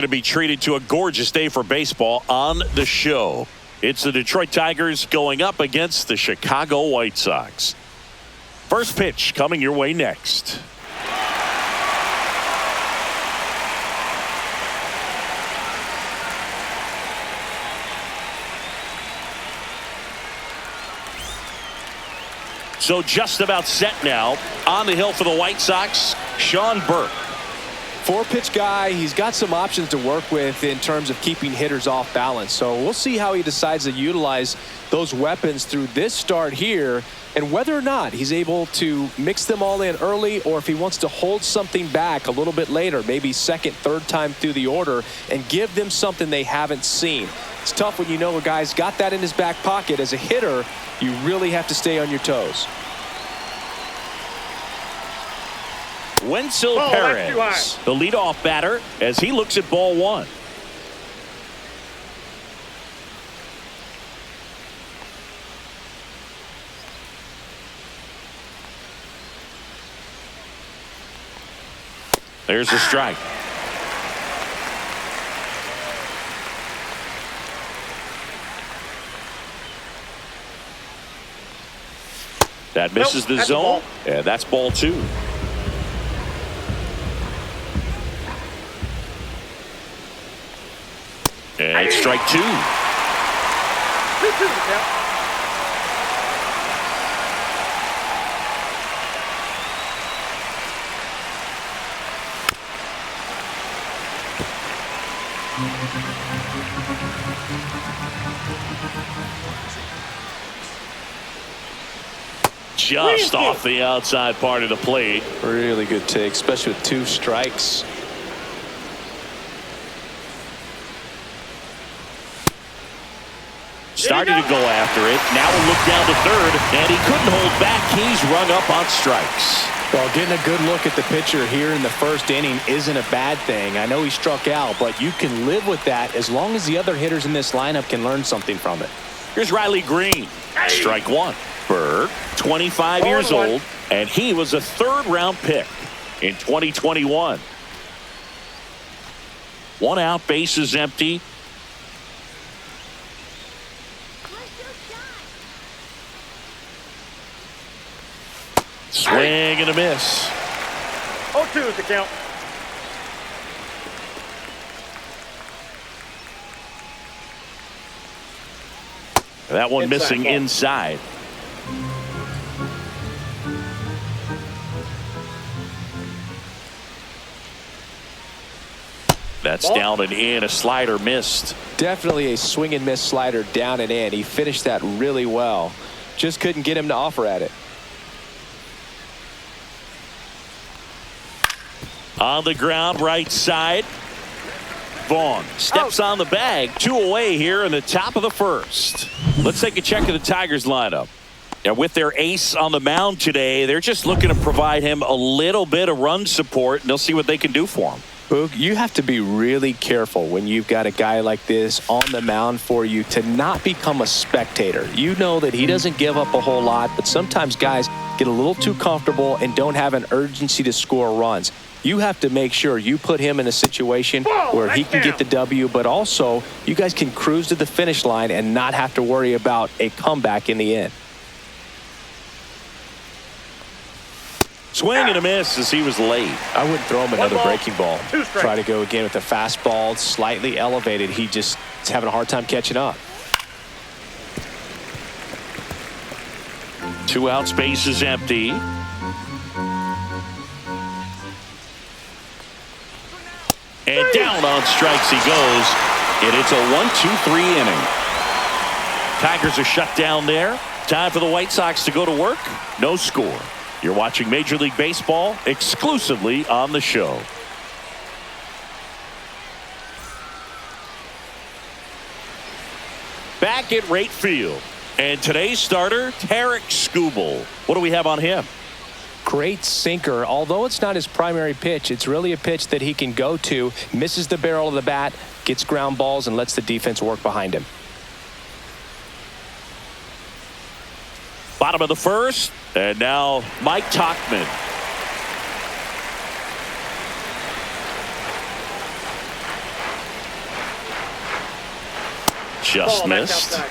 To be treated to a gorgeous day for baseball on the show. It's the Detroit Tigers going up against the Chicago White Sox. First pitch coming your way next. So just about set now. On the hill for the White Sox, Sean Burke. Four-pitch guy. He's got some options to work with in terms of keeping hitters off balance. So we'll see how he decides to utilize those weapons through this start here, and whether or not he's able to mix them all in early, or if he wants to hold something back a little bit later, maybe second, third time through the order, and give them something they haven't seen. It's tough when you know a guy's got that in his back pocket. As a hitter, you really have to stay on your toes. Wenzel Perez, the leadoff batter, as he looks at ball one. There's a strike. That misses the zone, and that's ball two. And it's strike two. Just off the outside part of the plate. Really good take, especially with two strikes. Started to go after it. Now a look down to third, and he couldn't hold back. He's rung up on strikes. Well, getting a good look at the pitcher here in the first inning isn't a bad thing. I know he struck out, but you can live with that as long as the other hitters in this lineup can learn something from it. Here's Riley Green. Strike one. Burke, 25 years old, and he was a third-round pick in 2021. One out, bases empty. Swing and a miss. 0-2 is the count. That one missing inside. That's down and in. A slider missed. Definitely a swing and miss slider down and in. He finished that really well. Just couldn't get him to offer at it. On the ground, right side. Vaughn steps on the bag. Two away here in the top of the first. Let's take a check of the Tigers lineup. And with their ace on the mound today, they're just looking to provide him a little bit of run support, and they'll see what they can do for him. Boog, you have to be really careful when you've got a guy like this on the mound for you to not become a spectator. You know that he doesn't give up a whole lot, but sometimes guys get a little too comfortable and don't have an urgency to score runs. You have to make sure you put him in a situation where he can get the W, but also you guys can cruise to the finish line and not have to worry about a comeback in the end. Swing and a miss as he was late. I wouldn't throw him another breaking ball. Try to go again with the fastball, slightly elevated. He just is having a hard time catching up. Two out, space is empty. And down on strikes he goes. And it's a 1-2-3 inning. Tigers are shut down there. Time for the White Sox to go to work. No score. You're watching Major League Baseball exclusively on the show. Back at right field. And today's starter, Tarek Skubal. What do we have on him? Great sinker. Although it's not his primary pitch, it's really a pitch that he can go to, misses the barrel of the bat, gets ground balls, and lets the defense work behind him. Bottom of the first, and now Mike Tauchman. Just missed. Outside.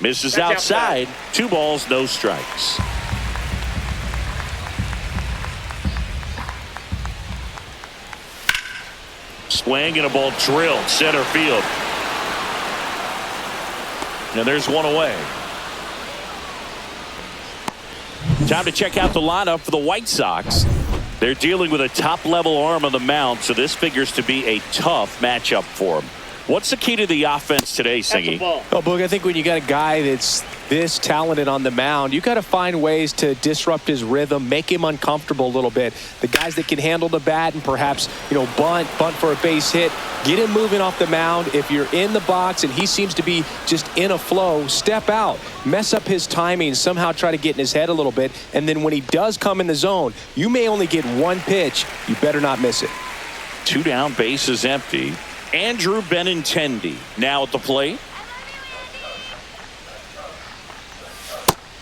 Misses That's outside. 2 balls, no strikes. Swing and a ball drilled center field. And there's one away. Time to check out the lineup for the White Sox. They're dealing with a top-level arm on the mound, so this figures to be a tough matchup for them. What's the key to the offense today, Singy? Oh, Boog, I think when you got a guy that's this talented on the mound, you got to find ways to disrupt his rhythm, make him uncomfortable a little bit. The guys that can handle the bat and perhaps, bunt for a base hit, get him moving off the mound. If you're in the box and he seems to be just in a flow, step out, mess up his timing, somehow try to get in his head a little bit. And then when he does come in the zone, you may only get one pitch. You better not miss it. 2 down, bases empty. Andrew Benintendi now at the plate.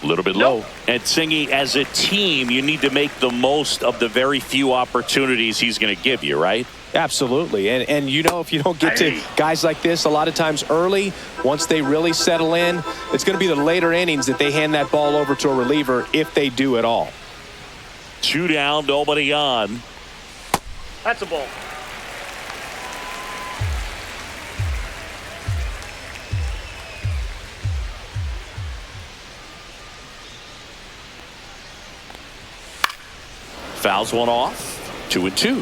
A little bit low. And Singy, as a team, you need to make the most of the very few opportunities he's going to give you, right? Absolutely. And if you don't get to guys like this a lot of times early, once they really settle in, it's going to be the later innings that they hand that ball over to a reliever if they do at all. 2 down, nobody on. That's a ball. Fouls one off. 2-2.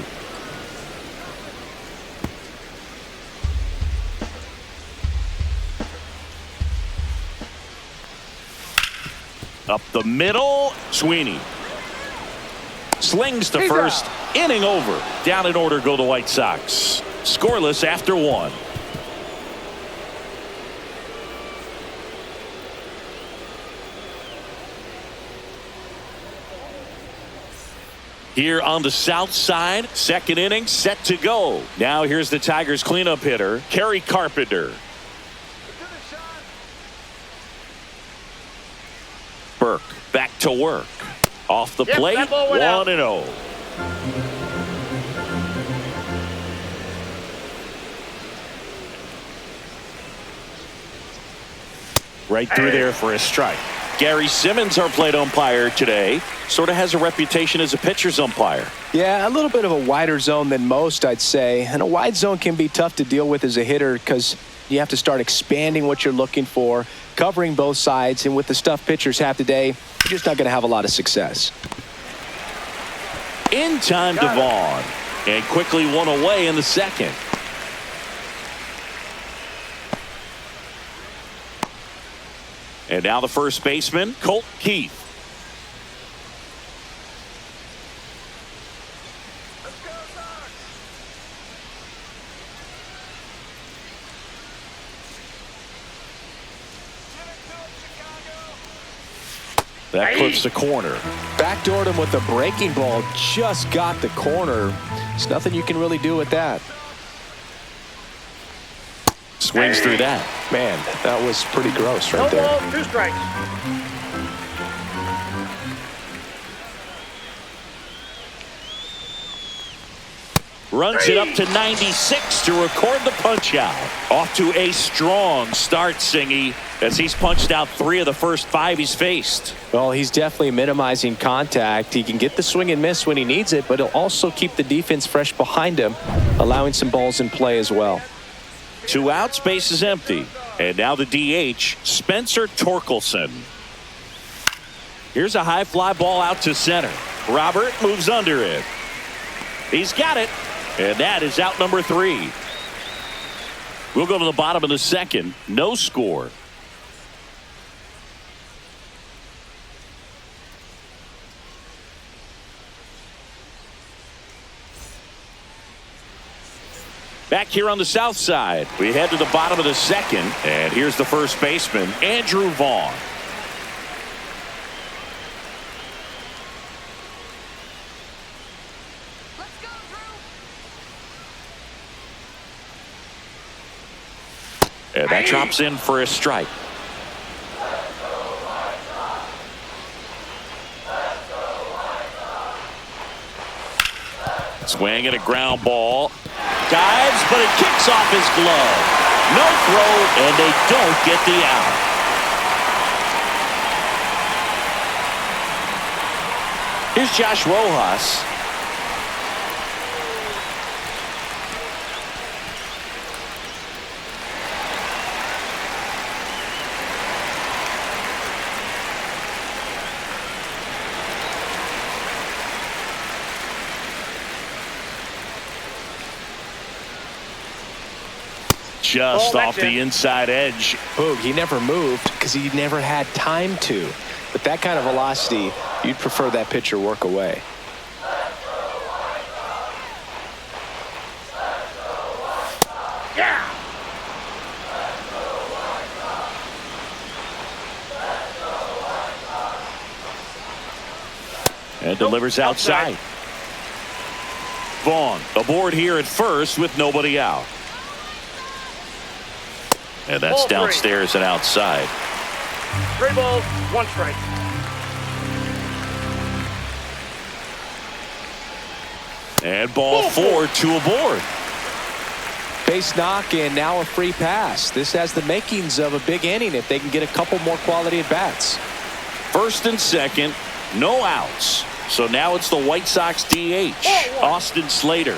Up the middle. Sweeney slings to first. Inning over. Down in order go the White Sox. Scoreless after 1. Here on the south side, second inning set to go. Now here's the Tigers cleanup hitter, Kerry Carpenter. Burke back to work. Off the plate, 1-0. Right through there for a strike. Gary Simmons, our plate umpire today, sort of has a reputation as a pitcher's umpire. Yeah, a little bit of a wider zone than most, I'd say. And a wide zone can be tough to deal with as a hitter because you have to start expanding what you're looking for, covering both sides. And with the stuff pitchers have today, you're just not going to have a lot of success. In time to Vaughn. And quickly one away in the second. And now the first baseman, Colt Keith. That clips the corner. Backdoored him with the breaking ball. Just got the corner. There's nothing you can really do with that. Swings through that. Man, that was pretty gross right there. No ball, 2 strikes. Runs it up to 96 to record the punch out. Off to a strong start, Singy, as he's punched out 3 of the first 5 he's faced. Well, he's definitely minimizing contact. He can get the swing and miss when he needs it, but he'll also keep the defense fresh behind him, allowing some balls in play as well. 2 outs, base is empty. And now the DH, Spencer Torkelson. Here's a high fly ball out to center. Robert moves under it. He's got it. And that is out number 3. We'll go to the bottom of the second. No score. Back here on the south side, we head to the bottom of the second. And here's the first baseman, Andrew Vaughn. And that drops in for a strike. Swing and a ground ball. Dives, but it kicks off his glove. No throw, and they don't get the out. Here's Josh Rojas. Just off the inside edge. Boog, he never moved because he never had time to. With that kind of velocity, you'd prefer that pitcher work away. Yeah. And delivers outside. Vaughn aboard here at first with nobody out. And that's downstairs and outside. 3 balls, 1 strike. And ball 4, 2 aboard. Base knock and now a free pass. This has the makings of a big inning if they can get a couple more quality at bats. First and second, no outs. So now it's the White Sox DH, Austin Slater.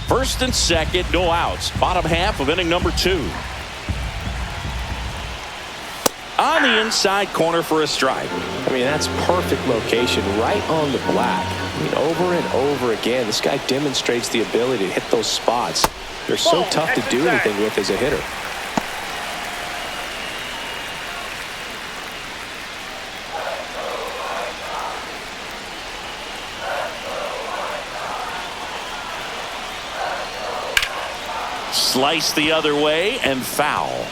First and second, no outs. Bottom half of inning number 2. On the inside corner for a strike. I mean, that's perfect location, right on the black. I mean, over and over again, this guy demonstrates the ability to hit those spots. They're so tough to do anything with as a hitter. Slice the other way and foul.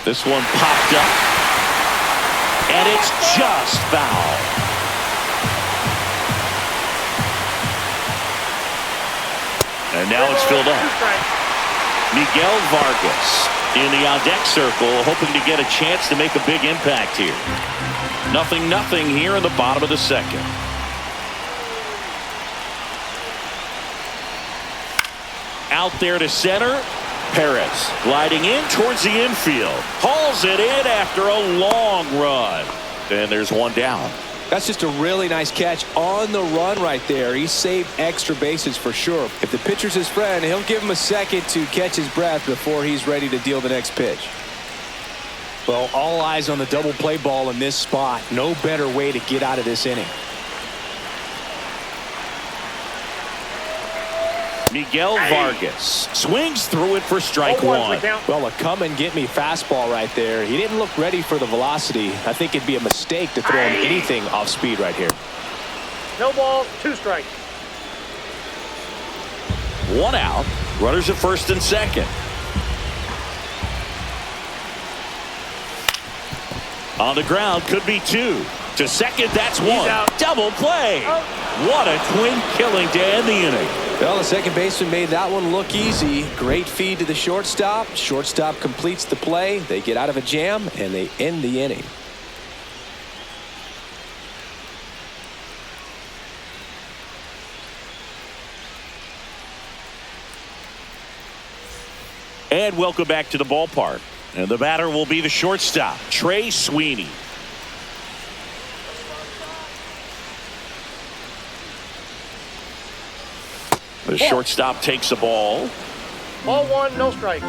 This one popped up. And it's just foul. And now it's filled up. Miguel Vargas in the on-deck circle, hoping to get a chance to make a big impact here. 0-0 here in the bottom of the second. Out there to center. Perez gliding in towards the infield. Hauls it in after a long run. And there's one down. That's just a really nice catch on the run right there. He saved extra bases for sure. If the pitcher's his friend, he'll give him a second to catch his breath before he's ready to deal the next pitch. Well, all eyes on the double play ball in this spot. No better way to get out of this inning. Miguel Vargas swings through it for strike 1. Well, a come and get me fastball right there. He didn't look ready for the velocity. I think it'd be a mistake to throw him anything off speed right here. No balls, 2 strikes. 1 out. Runners at first and second. On the ground, could be 2. To second, that's 1. Double play. What a twin killing to end the inning. Well, the second baseman made that one look easy. Great feed to the shortstop. Shortstop completes the play. They get out of a jam, and they end the inning. And welcome back to the ballpark. And the batter will be the shortstop, Trey Sweeney. The shortstop takes the ball. Ball 1, no strike.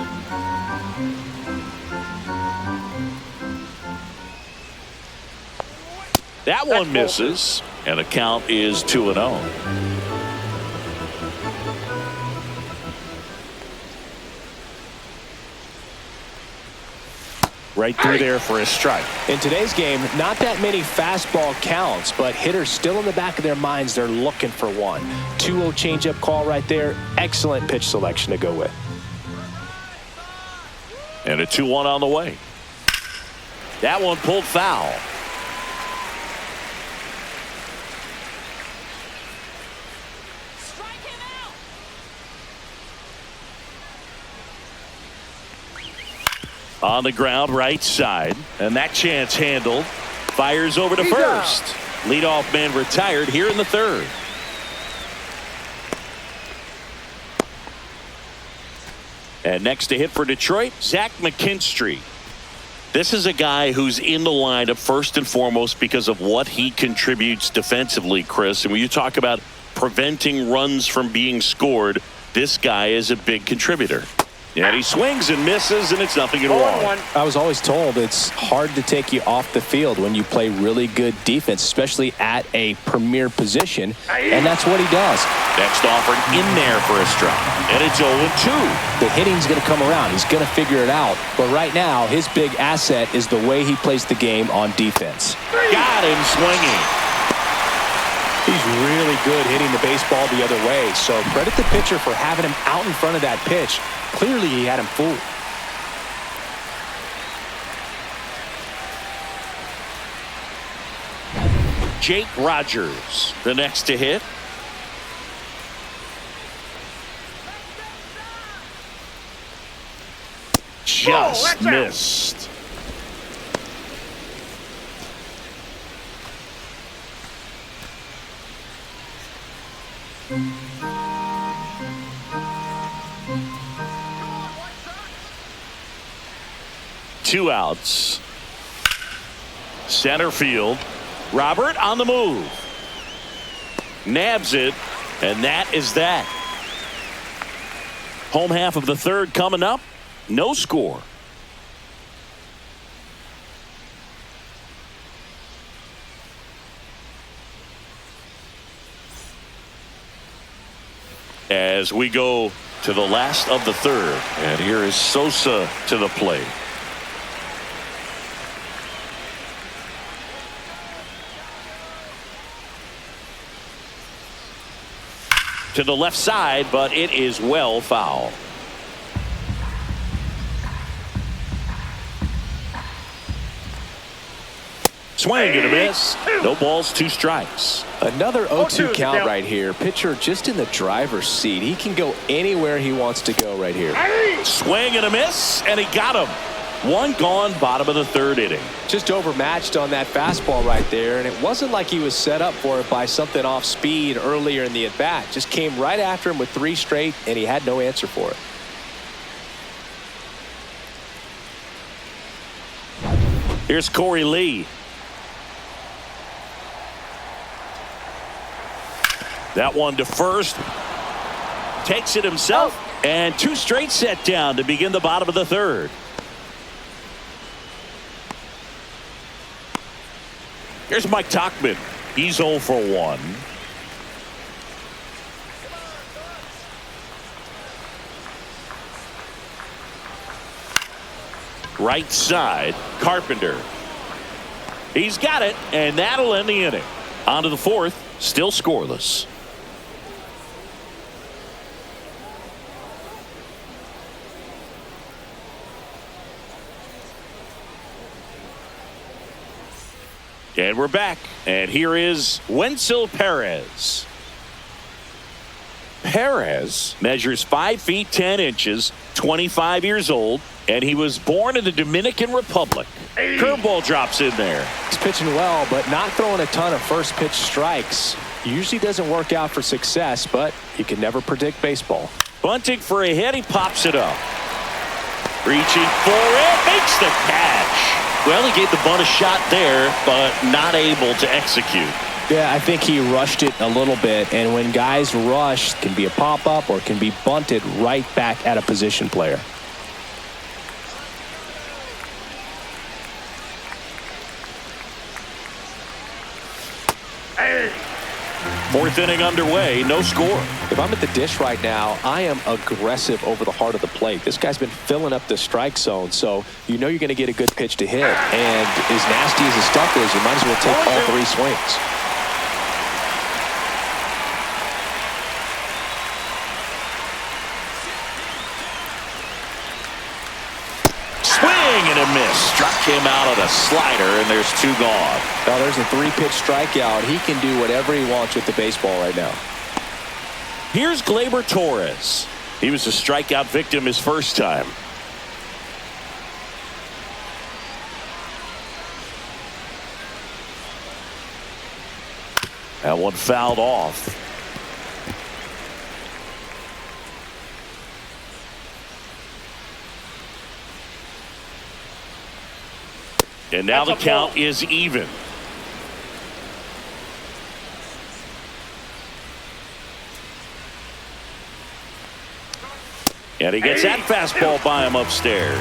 That one misses, and the count is 2-0. Right through there for a strike. In today's game, not that many fastball counts, but hitters still in the back of their minds, they're looking for one. 2-0 changeup call right there. Excellent pitch selection to go with. And a 2-1 on the way. That one pulled foul. On the ground, right side. And that chance handled. Fires over to first. Leadoff man retired here in the third. And next to hit for Detroit, Zach McKinstry. This is a guy who's in the lineup first and foremost because of what he contributes defensively, Chris. And when you talk about preventing runs from being scored, this guy is a big contributor. And he swings and misses, and it's nothing at all. I was always told it's hard to take you off the field when you play really good defense, especially at a premier position, and that's what he does. Next offered in there for a strike, and it's 0-2. The hitting's going to come around. He's going to figure it out. But right now, his big asset is the way he plays the game on defense. Got him swinging. He's really good hitting the baseball the other way, so credit the pitcher for having him out in front of that pitch. Clearly, he had him fooled. Jake Rogers, the next to hit. Just missed. Two outs. Center field. Robert on the move. Nabs it, and that is that. Home half of the third coming up. No score. As we go to the last of the third, and here is Sosa to the plate. To the left side, but it is well foul. Swing and a miss. No balls, two strikes. Another 0-2 count right here. Pitcher just in the driver's seat. He can go anywhere he wants to go right here. Swing and a miss, and he got him. One gone, bottom of the third inning. Just overmatched on that fastball right there, and it wasn't like he was set up for it by something off speed earlier in the at-bat. Just came right after him with three straight, and he had no answer for it. Here's Corey Lee. That one to first. Takes it himself, and two straight set down to begin the bottom of the third. Here's Mike Tauchman. He's 0 for 1. Right side, Carpenter. He's got it, and that'll end the inning. On to the fourth, still scoreless. And we're back. And here is Wenzel Perez. Perez measures 5 feet 10 inches, 25 years old, and he was born in the Dominican Republic. Curveball drops in there. He's pitching well, but not throwing a ton of first pitch strikes. Usually doesn't work out for success, but you can never predict baseball. Bunting for a hit, he pops it up. Reaching for it, makes the catch. Well, he gave the bunt a shot there, but not able to execute. Yeah, I think he rushed it a little bit, and when guys rush, it can be a pop-up or can be bunted right back at a position player. Fourth inning underway, no score. If I'm at the dish right now, I am aggressive over the heart of the plate. This guy's been filling up the strike zone, so you know you're going to get a good pitch to hit. And as nasty as his stuff is, you might as well take all three swings. Swing and a miss. Struck him out on a slider, and there's two gone. Now there's a 3-pitch strikeout. He can do whatever he wants with the baseball right now. Here's Gleyber Torres. He was a strikeout victim his first time. That one fouled off. And now the count is even. And he gets that fastball by him upstairs.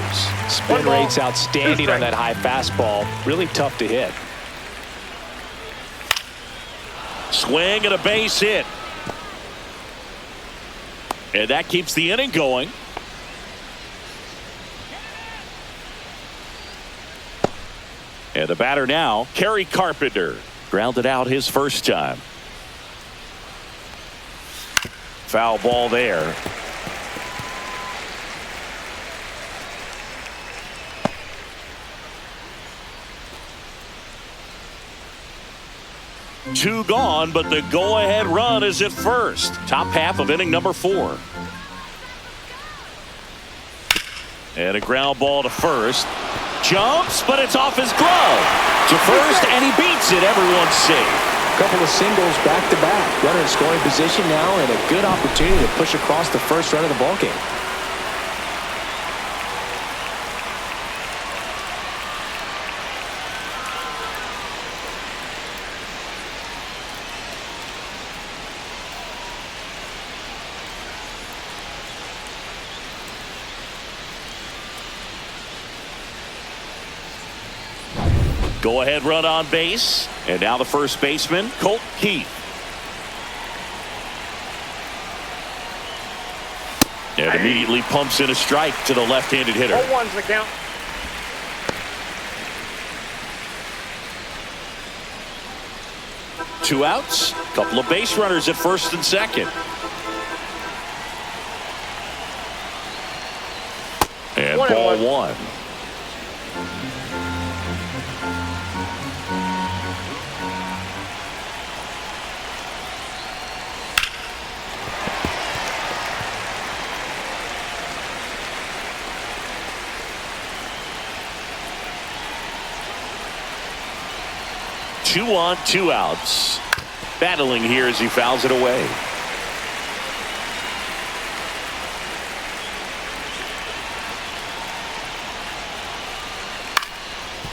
Spin rate's outstanding on that high fastball. Really tough to hit. Swing and a base hit. And that keeps the inning going. And the batter now, Kerry Carpenter. Grounded out his first time. Foul ball there. Two gone, but the go-ahead run is at first. Top half of inning number 4. And a ground ball to first. Jumps, but it's off his glove. To first, and he beats it. Everyone's safe. Couple of singles back-to-back. Runner in scoring position now, and a good opportunity to push across the first run of the ballgame. Go-ahead run on base. And now the first baseman, Colt Keith. And immediately pumps in a strike to the left-handed hitter. 0-1's the count. Two outs. Couple of base runners at first and second. And ball one. Two on, two outs. Battling here as he fouls it away.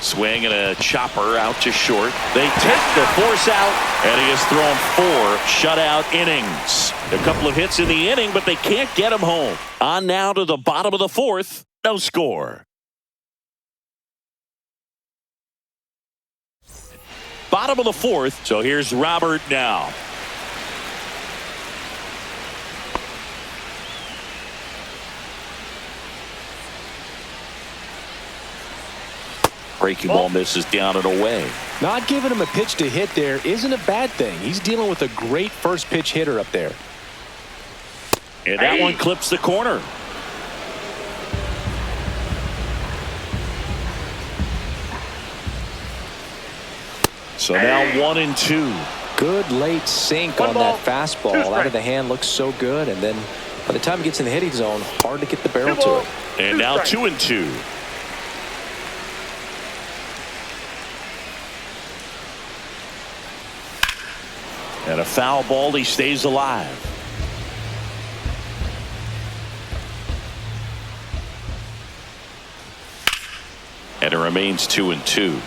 Swing and a chopper out to short. They take the force out, and he has thrown 4 shutout innings. A couple of hits in the inning, but they can't get him home. On now to the bottom of the 4th. No score. Bottom of the 4th. So here's Robert now. Breaking ball misses down and away. Not giving him a pitch to hit there isn't a bad thing. He's dealing with a great first pitch hitter up there. And that one clips the corner. So now 1-2. Good late sink on that fastball. Out of the hand looks so good. And then by the time it gets in the hitting zone, hard to get the barrel to it. And now 2-2. And a foul ball, he stays alive. And it remains 2-2.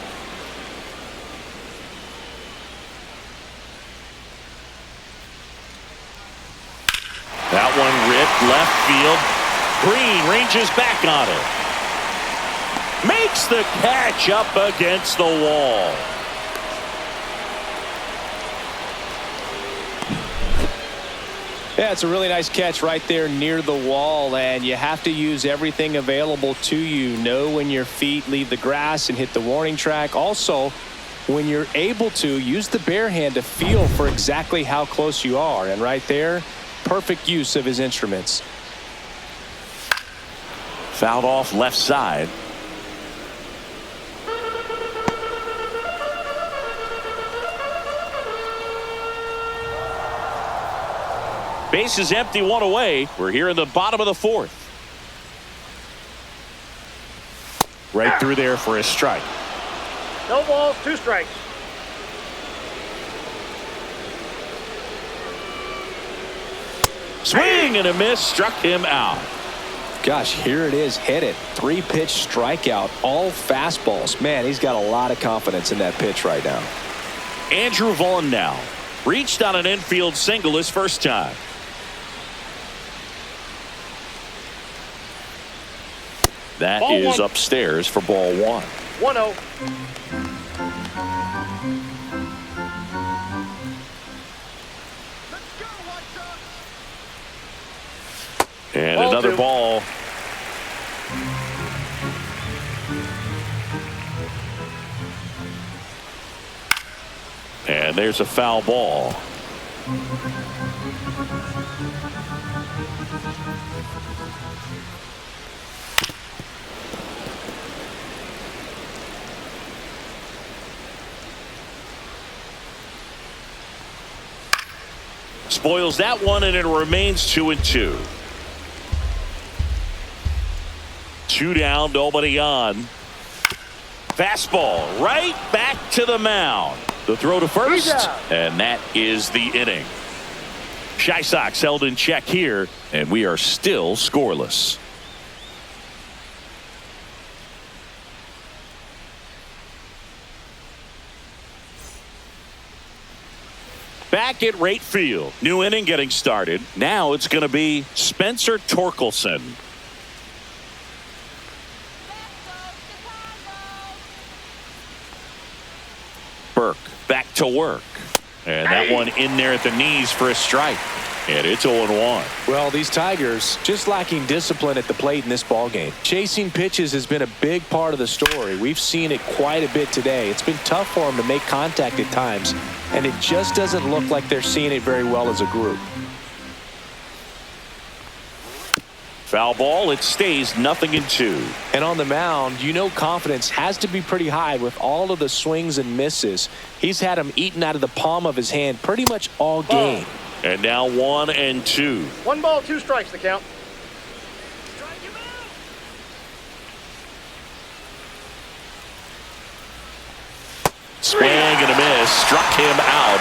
That one ripped left field. Green ranges back on it. Makes the catch up against the wall. Yeah, it's a really nice catch right there near the wall, and you have to use everything available to you. Know when your feet leave the grass and hit the warning track. Also, when you're able to, use the bare hand to feel for exactly how close you are. And right there, perfect use of his instruments. Fouled off left side. Base is empty, one away. We're here in the bottom of the 4th. Right through there for a strike. No balls, 2 strikes. Swing and a miss, struck him out. Gosh, here it is. Hit it. 3-pitch strikeout. All fastballs. Man, he's got a lot of confidence in that pitch right now. Andrew Vaughn now reached on an infield single his first time. That Ball is one. upstairs for ball 1. 1-0. And Ball another 2. ball. And there's a foul ball. Spoils that one, and it remains 2-2. 2 down, nobody on. Fastball right back to the mound. The throw to first, and that is the inning. Shy Sox held in check here, and we are still scoreless. Back at right field. New inning getting started. Now it's going to be Spencer Torkelson. Burke back to work. And that one in there at the knees for a strike. And it's 0-1. Well, these Tigers just lacking discipline at the plate in this ballgame. Chasing pitches has been a big part of the story. We've seen it quite a bit today. It's been tough for them to make contact at times, and it just doesn't look like they're seeing it very well as a group. Foul ball. It stays 0-2. And on the mound, you know confidence has to be pretty high with all of the swings and misses. He's had them eaten out of the palm of his hand pretty much all game. And now 1-2. 1 ball, 2 strikes the count. Swing and a miss. Struck him out.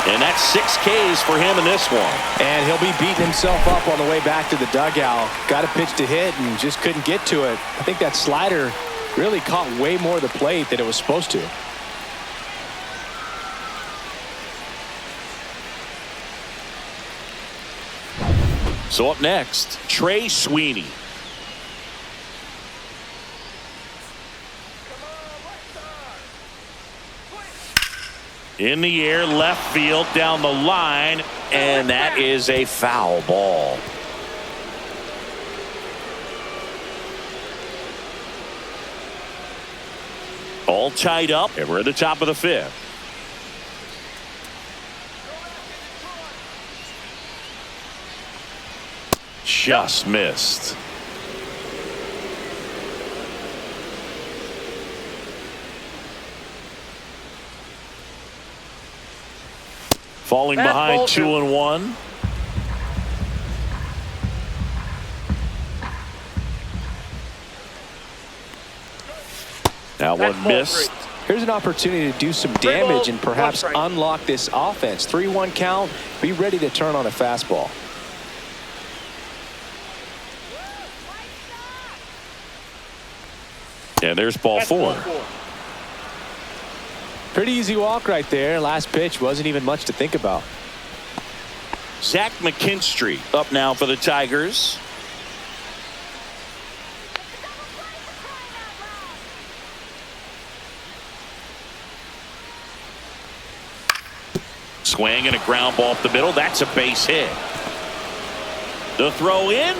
And that's 6 Ks for him in this one. And he'll be beating himself up on the way back to the dugout. Got a pitch to hit and just couldn't get to it. I think that slider really caught way more of the plate than it was supposed to. So up next, Trey Sweeney. In the air, left field, down the line, and that is a foul ball. All tied up, and we're at the top of the 5th. Just missed. Falling behind 2-1. That one missed. Here's an opportunity to do some damage and perhaps unlock this offense. 3-1 count. Be ready to turn on a fastball. And there's ball 4. Pretty easy walk right there. Last pitch wasn't even much to think about. Zach McKinstry up now for the Tigers. Swing and a ground ball up the middle. That's a base hit. The throw in,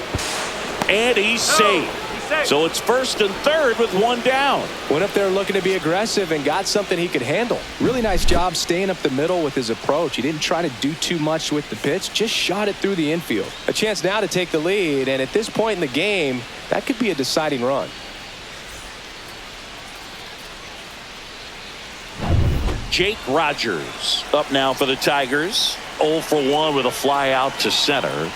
and he's safe. So it's 1st and 3rd with 1 down. Went up there looking to be aggressive and got something he could handle. Really nice job staying up the middle with his approach. He didn't try to do too much with the pitch, just shot it through the infield. A chance now to take the lead, and at this point in the game, that could be a deciding run. Jake Rogers up now for the Tigers. 0 for 1 with a fly out to center.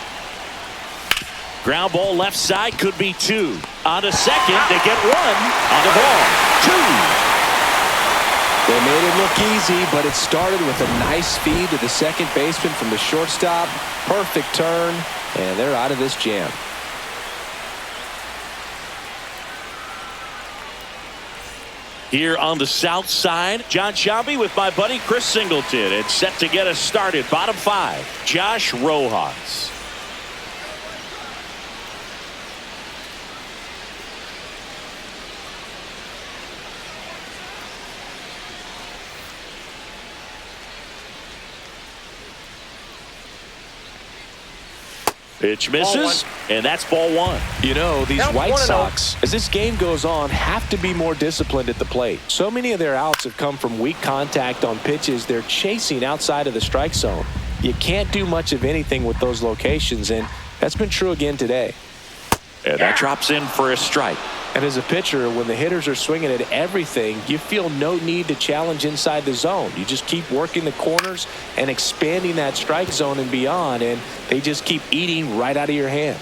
Ground ball left side, could be 2. On to second, they get 1 on the ball. 2. They made it look easy, but it started with a nice feed to the second baseman from the shortstop. Perfect turn, and they're out of this jam. Here on the south side, John Shelby with my buddy Chris Singleton. It's set to get us started. Bottom 5, Josh Rojas. Pitch misses, and that's ball 1. You know, these Count White 1-0. Sox, as this game goes on, have to be more disciplined at the plate. So many of their outs have come from weak contact on pitches they're chasing outside of the strike zone. You can't do much of anything with those locations, and that's been true again today. And that drops in for a strike. And as a pitcher, when the hitters are swinging at everything, you feel no need to challenge inside the zone. You just keep working the corners and expanding that strike zone and beyond, and they just keep eating right out of your hand.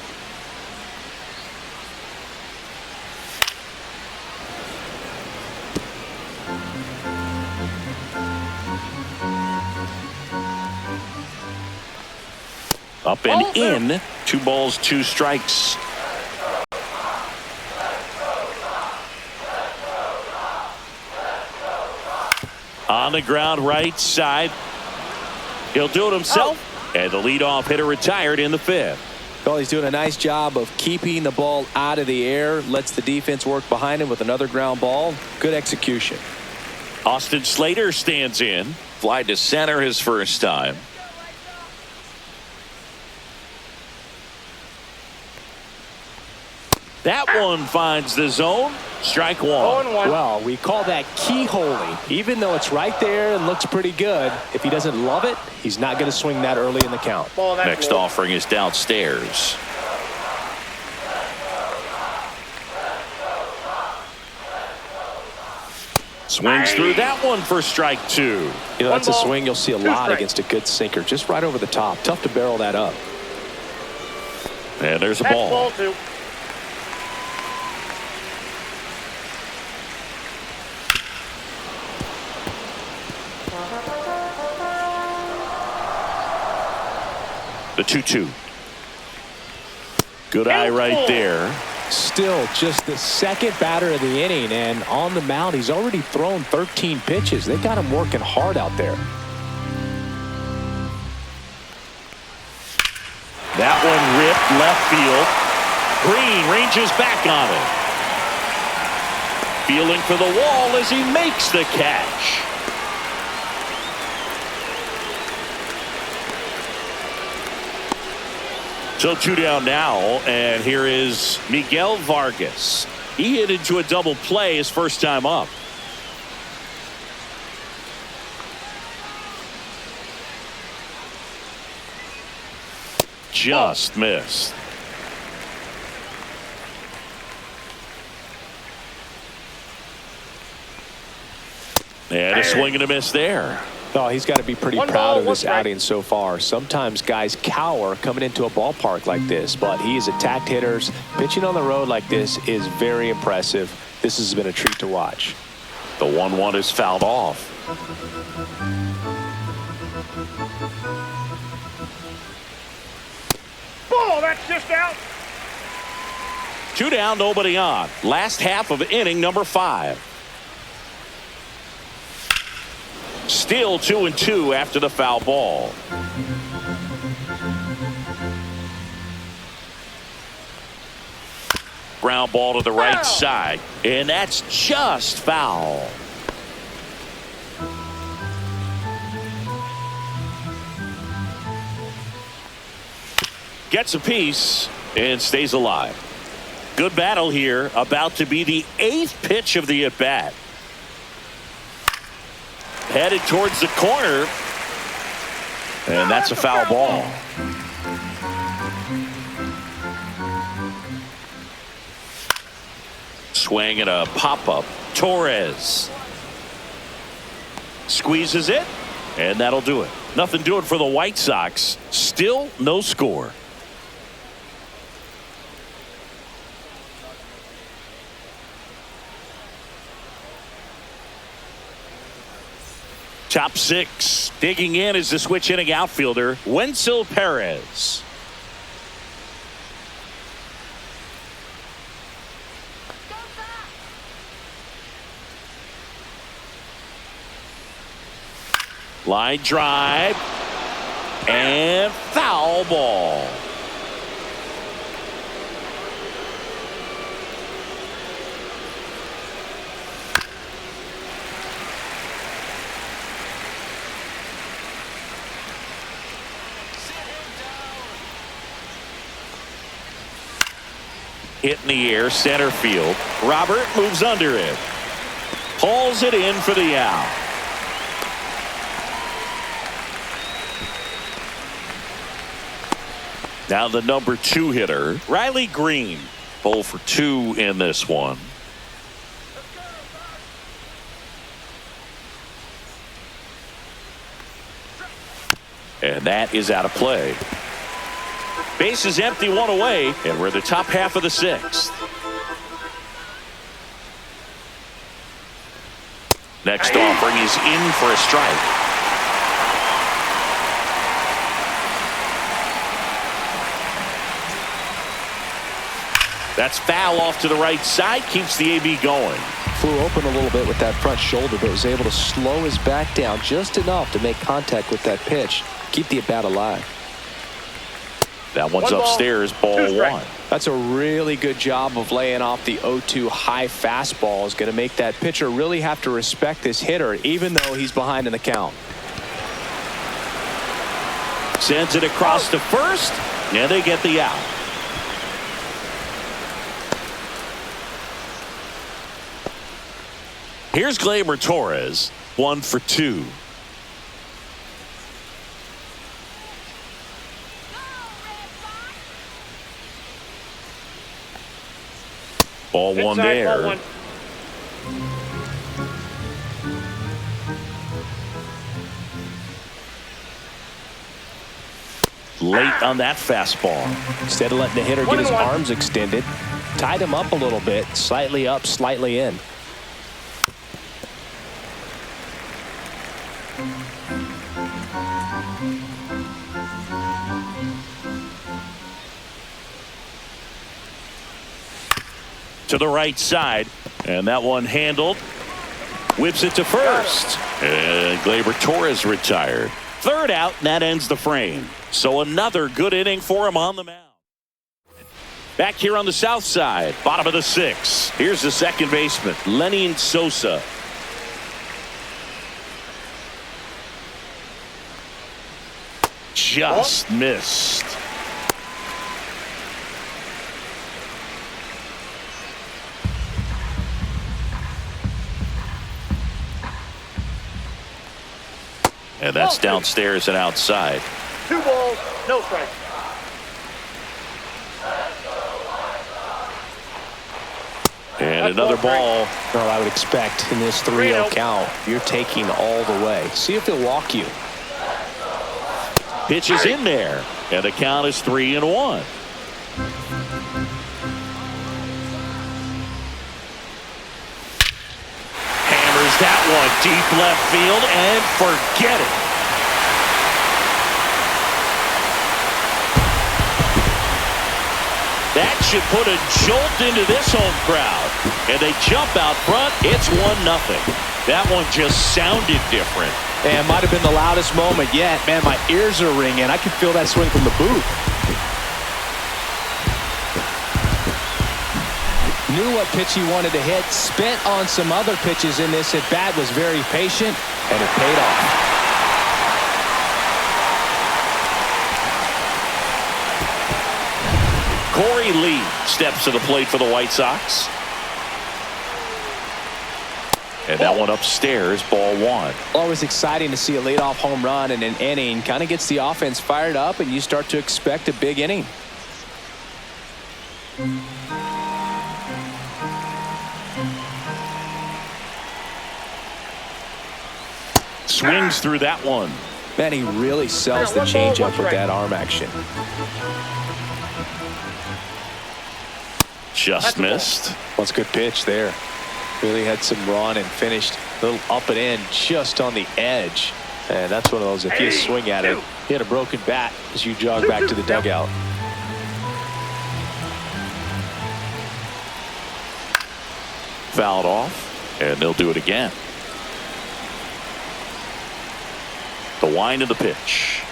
Up and in. 2 balls, 2 strikes. On the ground right side. He'll do it himself. And the leadoff hitter retired in the 5th. Well, he's doing a nice job of keeping the ball out of the air. Lets the defense work behind him with another ground ball. Good execution. Austin Slater stands in. Fly to center his first time. That one finds the zone. Strike 1. Well, we call that keyholing. Even though it's right there and looks pretty good, if he doesn't love it, he's not going to swing that early in the count. Next offering is downstairs. Swings through that one for strike 2. You know, that's a swing you'll see a lot against a good sinker. Just right over the top. Tough to barrel that up. And there's a ball. Ball 2. The 2-2. Good eye right there. Still just the second batter of the inning, and on the mound, he's already thrown 13 pitches. They got him working hard out there. That one ripped left field. Green ranges back on it. Feeling for the wall as he makes the catch. So 2 down now, and here is Miguel Vargas. He hit into a double play his first time up. Just missed. And a swing and a miss there. Oh, he's got to be pretty proud of this outing so far. Sometimes guys cower coming into a ballpark like this, but he has attacked hitters. Pitching on the road like this is very impressive. This has been a treat to watch. The 1-1 is fouled off. Ball, that's just out. 2 down, nobody on. Last half of inning number 5. Still 2-2 after the foul ball. Ground ball to the right side, and that's just foul. Gets a piece and stays alive. Good battle here, about to be the 8th pitch of the at-bat. Headed towards the corner, and that's a foul ball. Swing and a pop-up. Torres squeezes it, and that'll do it. Nothing doing for the White Sox. Still no score. Top six. Digging in is the switch hitting outfielder, Wenzel Perez. Line drive. And foul ball. Hit in the air, center field. Robert moves under it. Pulls it in for the out. Now the number 2 hitter, Riley Green. 0 for 2 in this one. And that is out of play. Base is empty, 1 away, and we're in the top half of the 6th. Next offering is in for a strike. That's foul off to the right side, keeps the AB going. Flew open a little bit with that front shoulder, but was able to slow his back down just enough to make contact with that pitch, keep the at-bat alive. That one's upstairs, ball 1. That's a really good job of laying off the 0-2 high fastball. Is going to make that pitcher really have to respect this hitter, even though he's behind in the count. Sends it across to first, and they get the out. Here's Gleyber Torres, 1 for 2. Ball 1 there. Ball 1. Late on that fastball. Instead of letting the hitter get his arms extended, tied him up a little bit, slightly up, slightly in. To the right side, and that one handled. Whips it to first, and Gleyber Torres retired. Third out, and that ends the frame. So another good inning for him on the mound. Back here on the south side, bottom of the 6th. Here's the second baseman, Lenny Sosa. Just missed. And that's downstairs and outside. 2 balls, no strikes. And another ball. Well, I would expect in this 3-0 count, you're taking all the way. See if he'll walk you. Pitch is in there, and the count is 3-1. Hammers that one deep left field, and forget it. That should put a jolt into this home crowd. And they jump out front. It's 1-0. That one just sounded different. And might have been the loudest moment yet. Man, my ears are ringing. I can feel that swing from the booth. Knew what pitch he wanted to hit. Spent on some other pitches in this at bat. Was very patient, and it paid off. Corey Lee steps to the plate for the White Sox. And that one upstairs, ball 1. Always exciting to see a leadoff home run in an inning. Kind of gets the offense fired up, and you start to expect a big inning. Swings through that one. Man, he really sells the changeup with that arm action. Just missed. That's a good pitch there. Really had some run and finished Little up and in just on the edge. And that's one of those, if you swing at it, you had a broken bat as you jog back to the dugout. Fouled off, and they'll do it again. The wind of the pitch.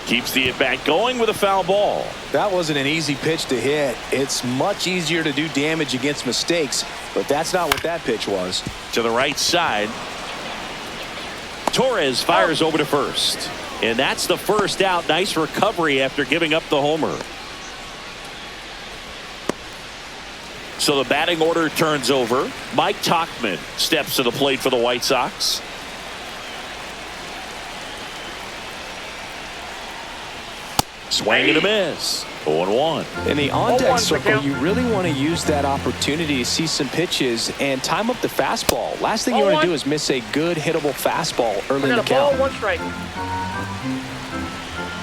Keeps the at-bat going with a foul ball. That wasn't an easy pitch to hit. It's much easier to do damage against mistakes, but that's not what that pitch was. To the right side. Torres fires over to first. And that's the first out. Nice recovery after giving up the homer. So the batting order turns over. Mike Tauchman steps to the plate for the White Sox. Swing and a miss. 0-1. In the on-deck circle, you really want to use that opportunity to see some pitches and time up the fastball. Last thing you want to do is miss a good hittable fastball early in the count. 1 strike.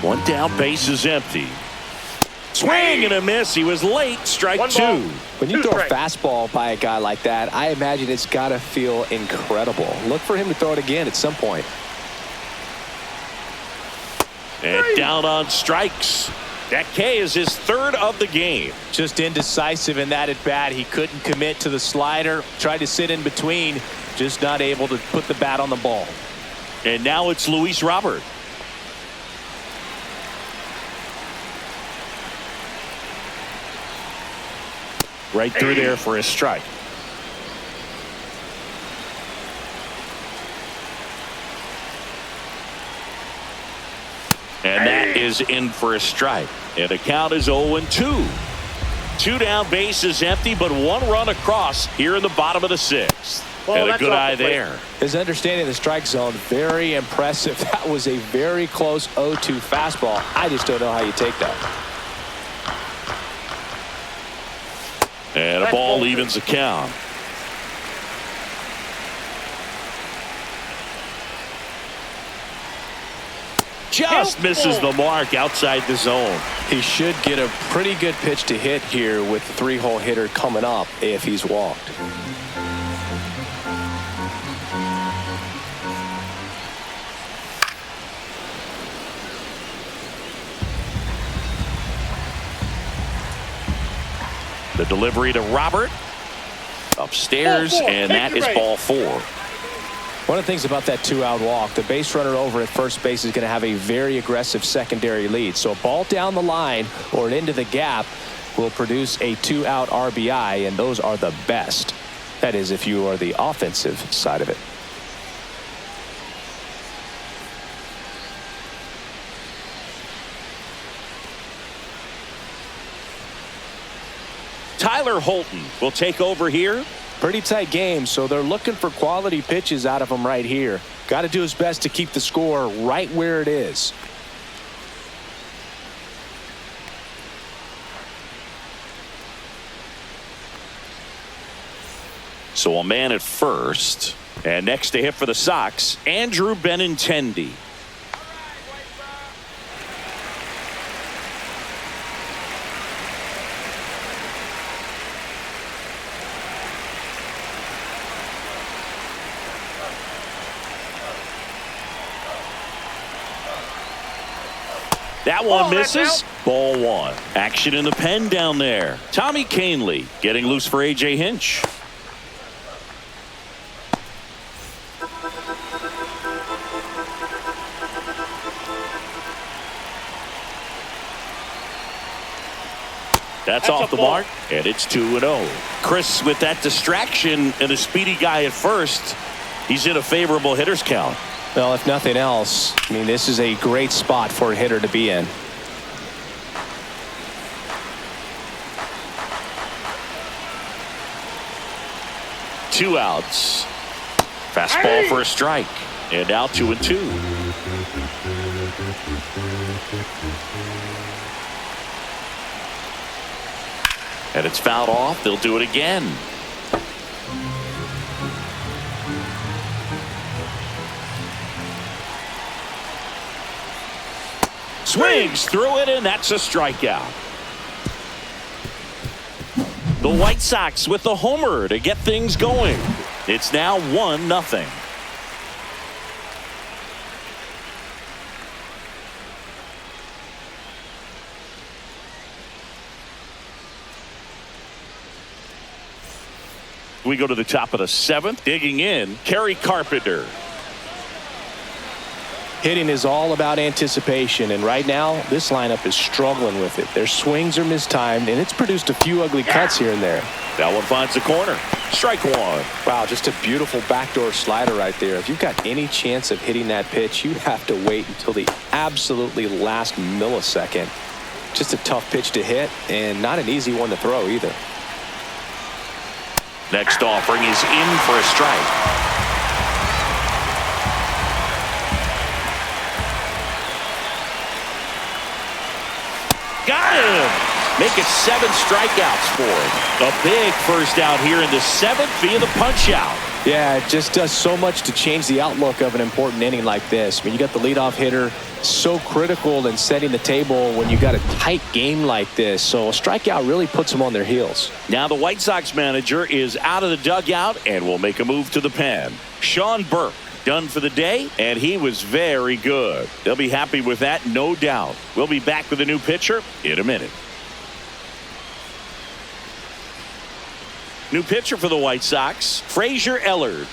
One down, base is empty. Swing and a miss. He was late. Strike 2. When you throw a fastball by a guy like that, I imagine it's got to feel incredible. Look for him to throw it again at some point. And down on strikes. That K is his third of the game. Just indecisive in that at bat. He couldn't commit to the slider. Tried to sit in between. Just not able to put the bat on the ball. And now it's Luis Robert. Right through there for a strike. And that is in for a strike. And the count is 0-2. 2 down, base is empty, but 1 run across here in the bottom of the 6th. Well, and a good eye there. His understanding of the strike zone, very impressive. That was a very close 0-2 fastball. I just don't know how you take that. And a ball evens the count. Just misses the mark outside the zone. He should get a pretty good pitch to hit here with the 3-hole hitter coming up if he's walked. The delivery to Robert. Upstairs, and that is ball 4. One of the things about that 2-out walk, the base runner over at first base is going to have a very aggressive secondary lead. So a ball down the line or into the gap will produce a 2-out RBI, and those are the best. That is, if you are the offensive side of it. Tyler Holton will take over here. Pretty tight game, so they're looking for quality pitches out of him right here. Got to do his best to keep the score right where it is. So a man at first. And next to hit for the Sox, Andrew Benintendi. That one misses. Ball 1. Action in the pen down there. Tommy Canley getting loose for A.J. Hinch. That's off the mark, and it's 2-0. Chris, with that distraction and a speedy guy at first, he's in a favorable hitter's count. Well, if nothing else, I mean, this is a great spot for a hitter to be in. Two outs. Fastball for a strike. And now 2-2. And it's fouled off. They'll do it again. Swings through it, and that's a strikeout. The White Sox with the homer to get things going. It's now 1-0. We go to the top of the 7th. Digging in, Kerry Carpenter. Hitting is all about anticipation, and right now this lineup is struggling with it. Their swings are mistimed, and it's produced a few ugly cuts here and there. That one finds the corner. Strike one. Wow, just a beautiful backdoor slider right there. If you've got any chance of hitting that pitch, you have to wait until the absolutely last millisecond. Just a tough pitch to hit, and not an easy one to throw either. Next offering is in for a strike. Got him. Make it 7 strikeouts for him. A big first out here in the 7th via the punch out. Yeah, it just does so much to change the outlook of an important inning like this. I mean, you got the leadoff hitter, so critical in setting the table when you got a tight game like this. So a strikeout really puts them on their heels. Now the White Sox manager is out of the dugout and will make a move to the pen. Sean Burke done for the day, and he was very good. They'll be happy with that, no doubt. We'll be back with a new pitcher in a minute. New pitcher for the White Sox, Frazier Ellard.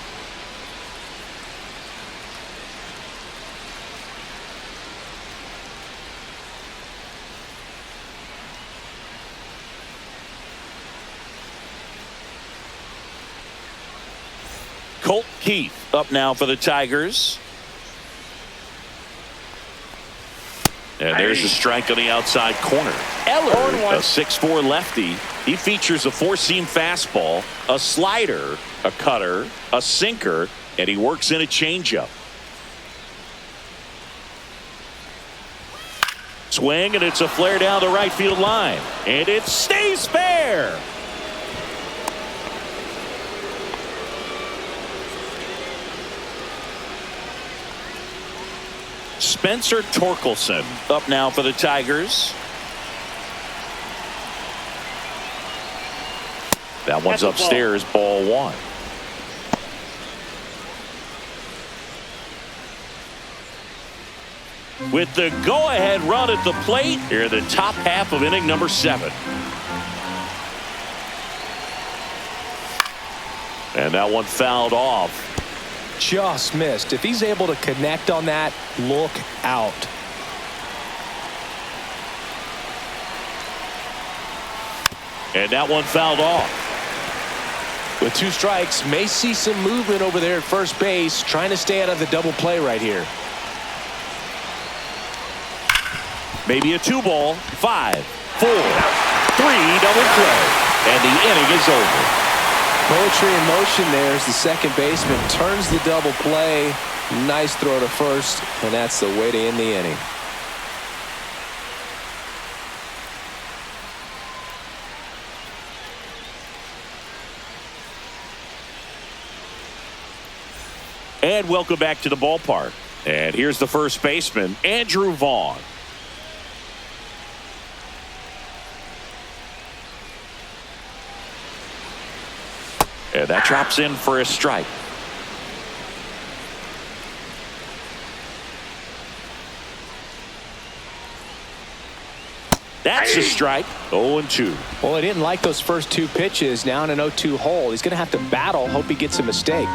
Colt Keith up now for the Tigers. And there's a strike on the outside corner. Ellard, a 6'4" lefty. He features a 4-seam fastball, a slider, a cutter, a sinker, and he works in a changeup. Swing, and it's a flare down the right field line. And it stays fair. Spencer Torkelson up now for the Tigers. That one's upstairs, ball 1. With the go-ahead run at the plate, here the top half of inning number 7. And that one fouled off. Just missed. If he's able to connect on that, look out. And that one fouled off. With 2 strikes, may see some movement over there at first base, trying to stay out of the double play right here. Maybe a 2-ball. 5, 4, 3 double play. And the inning is over. Poetry in motion there as the second baseman turns the double play. Nice throw to first, and that's the way to end the inning. And welcome back to the ballpark. And here's the first baseman, Andrew Vaughn. And that drops in for a strike. That's a strike. 0-2. Well, he didn't like those first 2 pitches. Now in an 0-2 hole. He's going to have to battle. Hope he gets a mistake.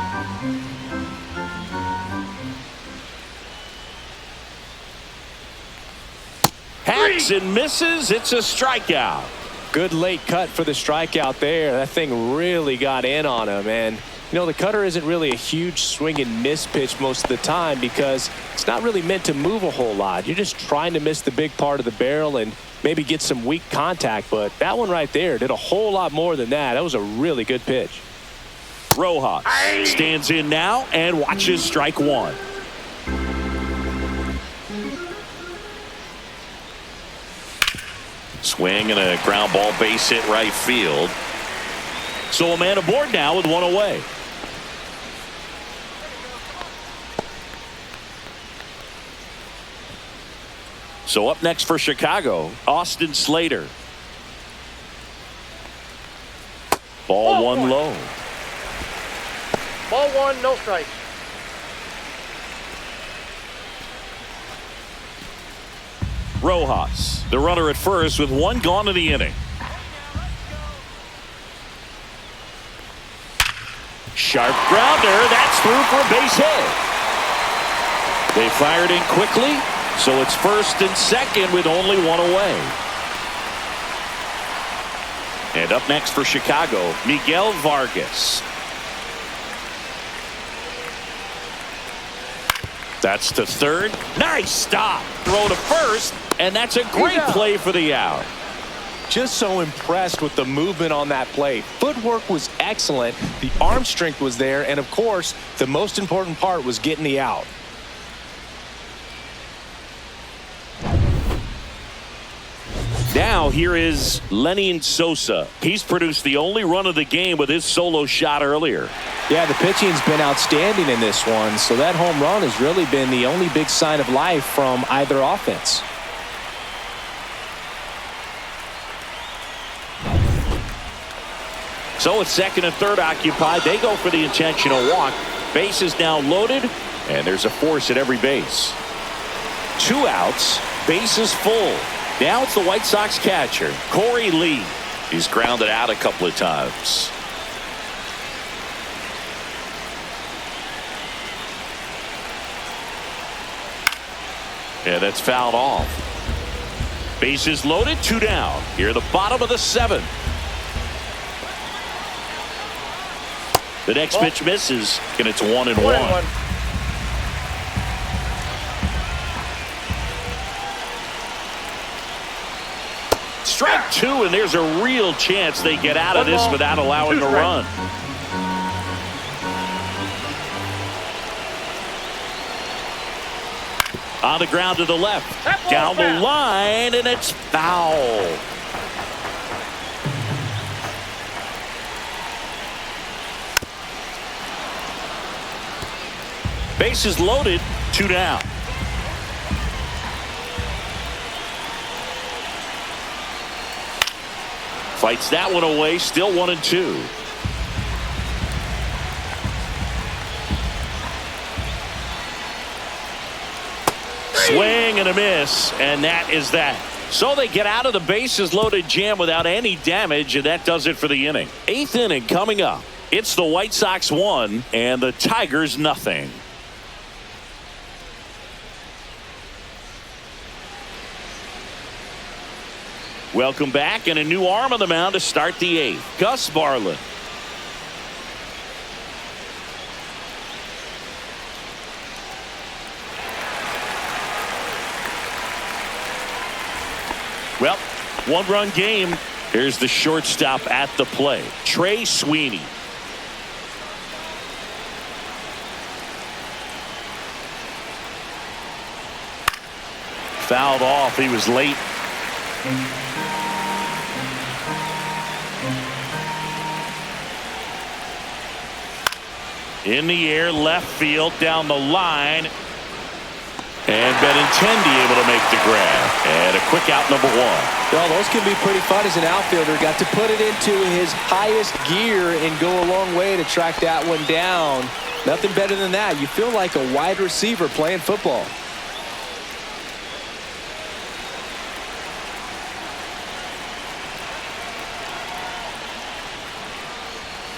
Hacks and misses. It's a strikeout. Good late cut for the strikeout there. That thing really got in on him. And, you know, the cutter isn't really a huge swing and miss pitch most of the time because it's not really meant to move a whole lot. You're just trying to miss the big part of the barrel and maybe get some weak contact. But that one right there did a whole lot more than that. That was a really good pitch. Rojas stands in now and watches strike 1. Swing and a ground ball base hit right field. So a man aboard now with 1 away. So up next for Chicago, Austin Slater. Ball 1 low. Ball one, no strikes. Rojas, the runner at first with one gone in the inning. Sharp grounder. That's through for a base hit. They fired in quickly, so it's first and second with only one away. And up next for Chicago, Miguel Vargas. That's to third. Nice stop. Throw to first, and that's a great play for the out. Just so impressed with the movement on that play. Footwork was excellent. The arm strength was there. And, of course, the most important part was getting the out. Now here is Lenin Sosa. He's produced the only run of the game with his solo shot earlier. Yeah, the pitching's been outstanding in this one. So that home run has really been the only big sign of life from either offense. So it's second and third occupied. They go for the intentional walk. Base is now loaded, and there's a force at every base. 2 outs. Base is full. Now it's the White Sox catcher, Corey Lee. He's grounded out a couple of times. Yeah, that's fouled off. Bases loaded, 2 down. Here at the bottom of the 7th. The next pitch misses, and it's 1-1. Strike 2, and there's a real chance they get out of this without allowing a run. On the ground to the left. Down the line, and it's foul. Bases loaded, 2 down. Fights that one away, still 1-2. Swing and a miss, and that is that. So they get out of the bases loaded jam without any damage, and that does it for the inning. 8th inning coming up. It's the White Sox 1 and the Tigers nothing. Welcome back, and a new arm on the mound to start the 8th. Gus Barlin. Well, 1-run game. Here's the shortstop at the plate, Trey Sweeney. Fouled off. He was late. In the air, left field, down the line. And Benintendi able to make the grab. And a quick out, number 1. Well, those can be pretty fun as an outfielder. Got to put it into his highest gear and go a long way to track that one down. Nothing better than that. You feel like a wide receiver playing football.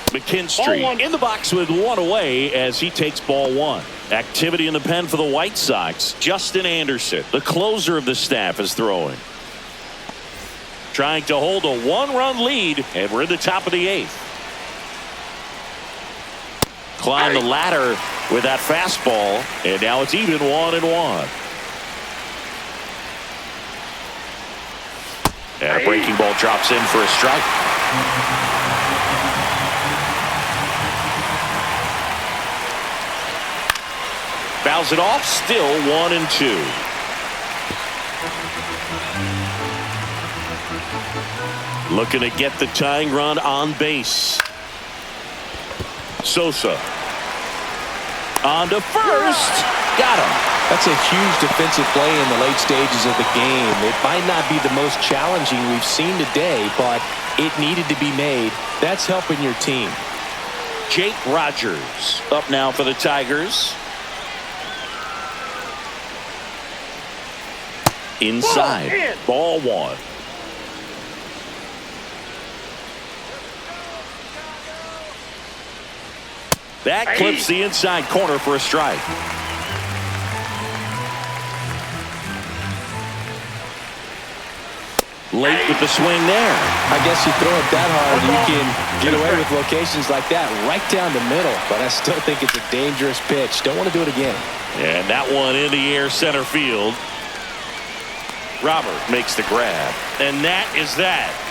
McKinstry in the box with 1 away as he takes ball 1. Activity in the pen for the White Sox. Justin Anderson, the closer of the staff, is throwing. Trying to hold a 1-run lead, and we're in the top of the 8th. Climb the ladder with that fastball, and now it's even 1-1. And a breaking ball drops in for a strike. Fouls it off, still 1-2. Looking to get the tying run on base. Sosa. On to first. Got him. That's a huge defensive play in the late stages of the game. It might not be the most challenging we've seen today, but it needed to be made. That's helping your team. Jake Rogers up now for the Tigers. Inside. Ball one. That clips the inside corner for a strike. Late with the swing there. I guess you throw it that hard, you can get away with locations like that right down the middle. But I still think it's a dangerous pitch. Don't want to do it again. And that one in the air center field. Robert makes the grab. And that is that.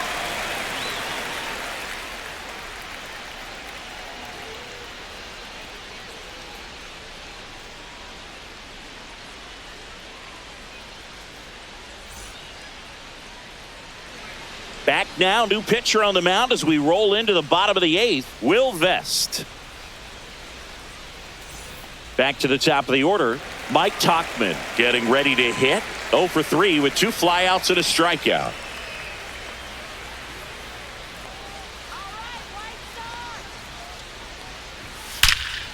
Back now, new pitcher on the mound as we roll into the bottom of the eighth. Will Vest. Back to the top of the order. Mike Tauchman getting ready to hit. 0 for 3 with 2 flyouts and a strikeout.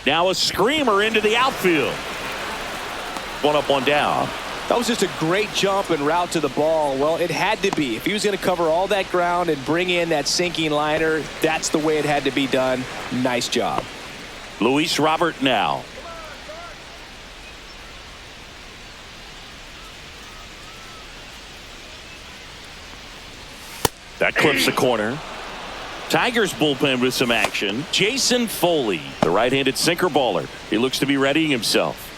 Now a screamer into the outfield. 1 up, 1 down. That was just a great jump and route to the ball. Well, it had to be. If he was going to cover all that ground and bring in that sinking liner, that's the way it had to be done. Nice job. Luis Robert now. That clips the corner. Tigers bullpen with some action. Jason Foley, the right-handed sinker baller. He looks to be readying himself.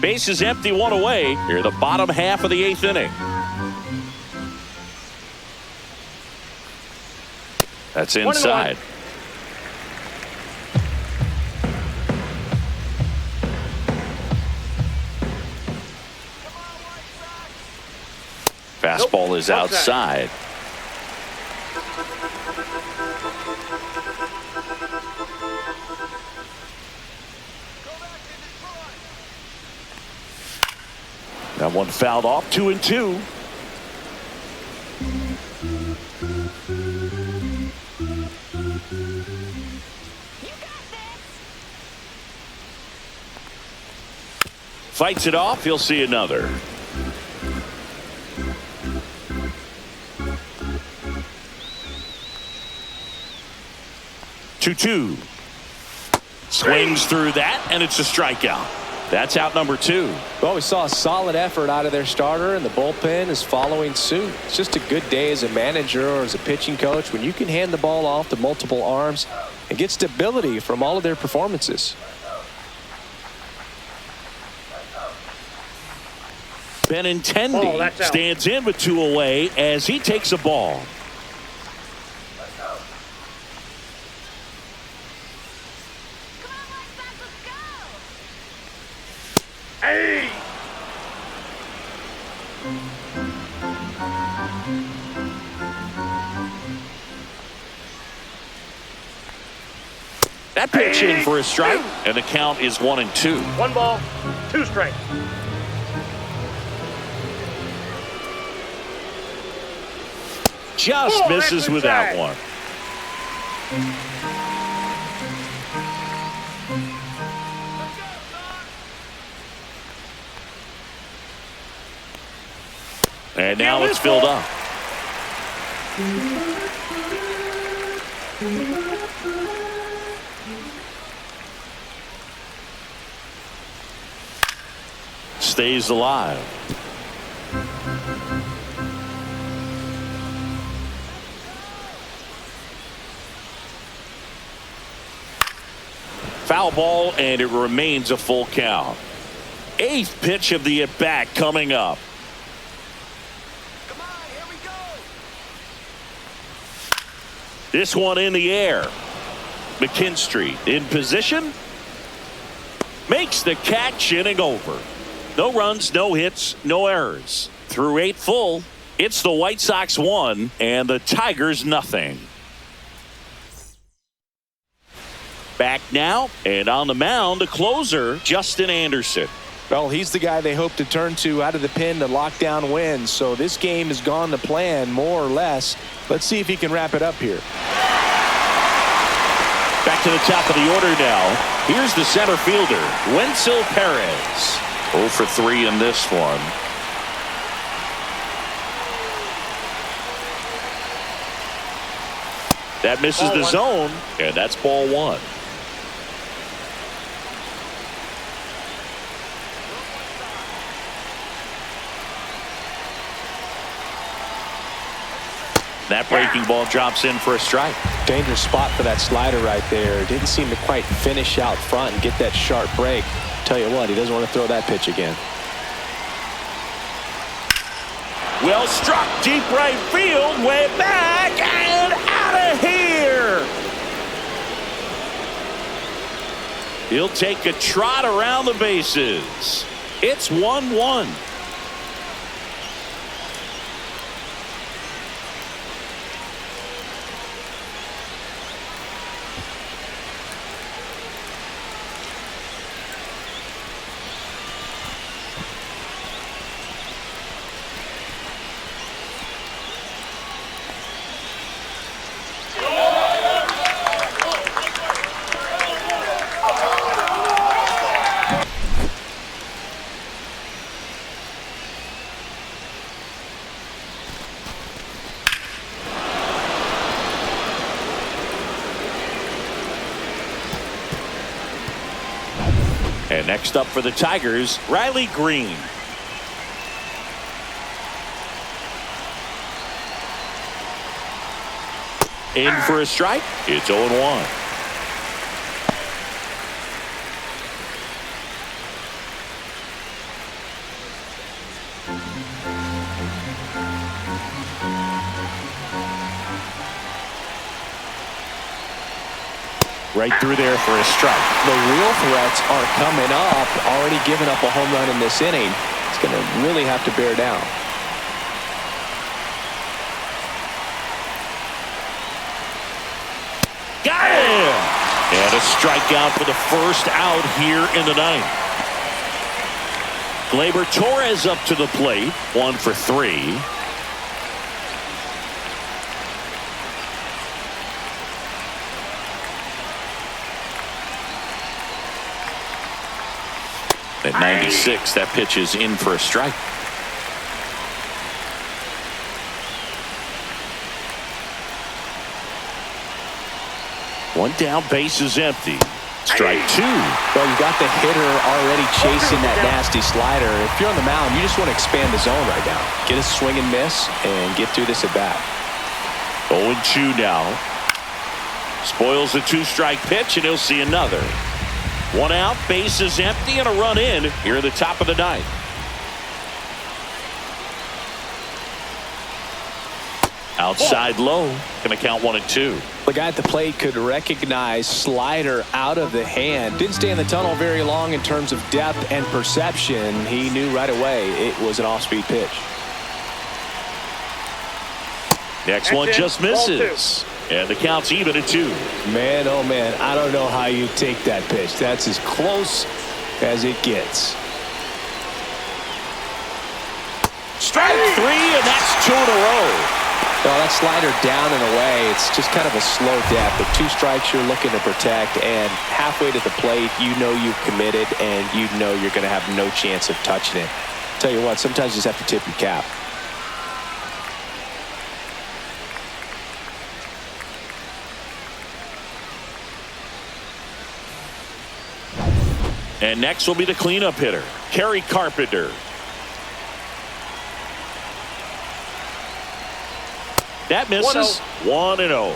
Base is empty, 1 away. Here, the bottom half of the 8th inning. That's inside. Fastball is outside. That one fouled off. 2-2. Fights it off. He'll see another. Two. Swings through that, and it's a strikeout. That's out number 2. Well, we saw a solid effort out of their starter, and the bullpen is following suit. It's just a good day as a manager or as a pitching coach when you can hand the ball off to multiple arms and get stability from all of their performances. Benintendi stands in with 2 away as he takes a ball. That pitch in for a strike, and the count is 1-2. 1 ball, 2 strikes. Just misses with that one. And now it's filled up. Stays alive. Foul ball, and it remains a full count. 8th pitch of the at-bat coming up. This one in the air. McKinstry in position. Makes the catch, inning over. No runs, no hits, no errors. Through 8 full, it's the White Sox 1 and the Tigers nothing. Back now, and on the mound, the closer, Justin Anderson. Well, he's the guy they hope to turn to out of the pen to lock down wins. So this game has gone to plan, more or less. Let's see if he can wrap it up here. to the top of the order now. Here's the center fielder, Wenzel Perez. 0 for 3 in this one. That misses the zone, and that's ball 1. That breaking ball drops in for a strike. Dangerous spot for that slider right there. Didn't seem to quite finish out front and get that sharp break. Tell you what, he doesn't want to throw that pitch again. Well struck, deep right field, way back and out of here. He'll take a trot around the bases. It's 1-1. And next up for the Tigers, Riley Green. In for a strike. It's 0-1. Right through there for a strike. The real threats are coming up. Already giving up a home run in this inning. It's going to really have to bear down. Got him! And a strikeout for the first out here in the ninth. Gleyber Torres up to the plate. 1 for 3. At 96, that pitch is in for a strike. One down, base is empty. Strike 2. Well, you got the hitter already chasing that nasty slider. If you're on the mound, you just want to expand the zone right now. Get a swing and miss and get through this at bat. 0-2 now. Spoils the 2-strike pitch, and he'll see another. 1 out, base is empty, and a run in here at the top of the ninth. Outside low. Going to count 1-2. The guy at the plate could recognize slider out of the hand. Didn't stay in the tunnel very long in terms of depth and perception. He knew right away it was an off-speed pitch. Next one just misses. And the count's even at 2. Man, oh man, I don't know how you take that pitch. That's as close as it gets. Strike 3, and that's 2 in a row. Well, that slider down and away, it's just kind of a slow death. With 2 strikes you're looking to protect, and halfway to the plate, you know you've committed, and you know you're going to have no chance of touching it. Tell you what, sometimes you just have to tip your cap. And next will be the cleanup hitter, Kerry Carpenter. That misses. 1-0.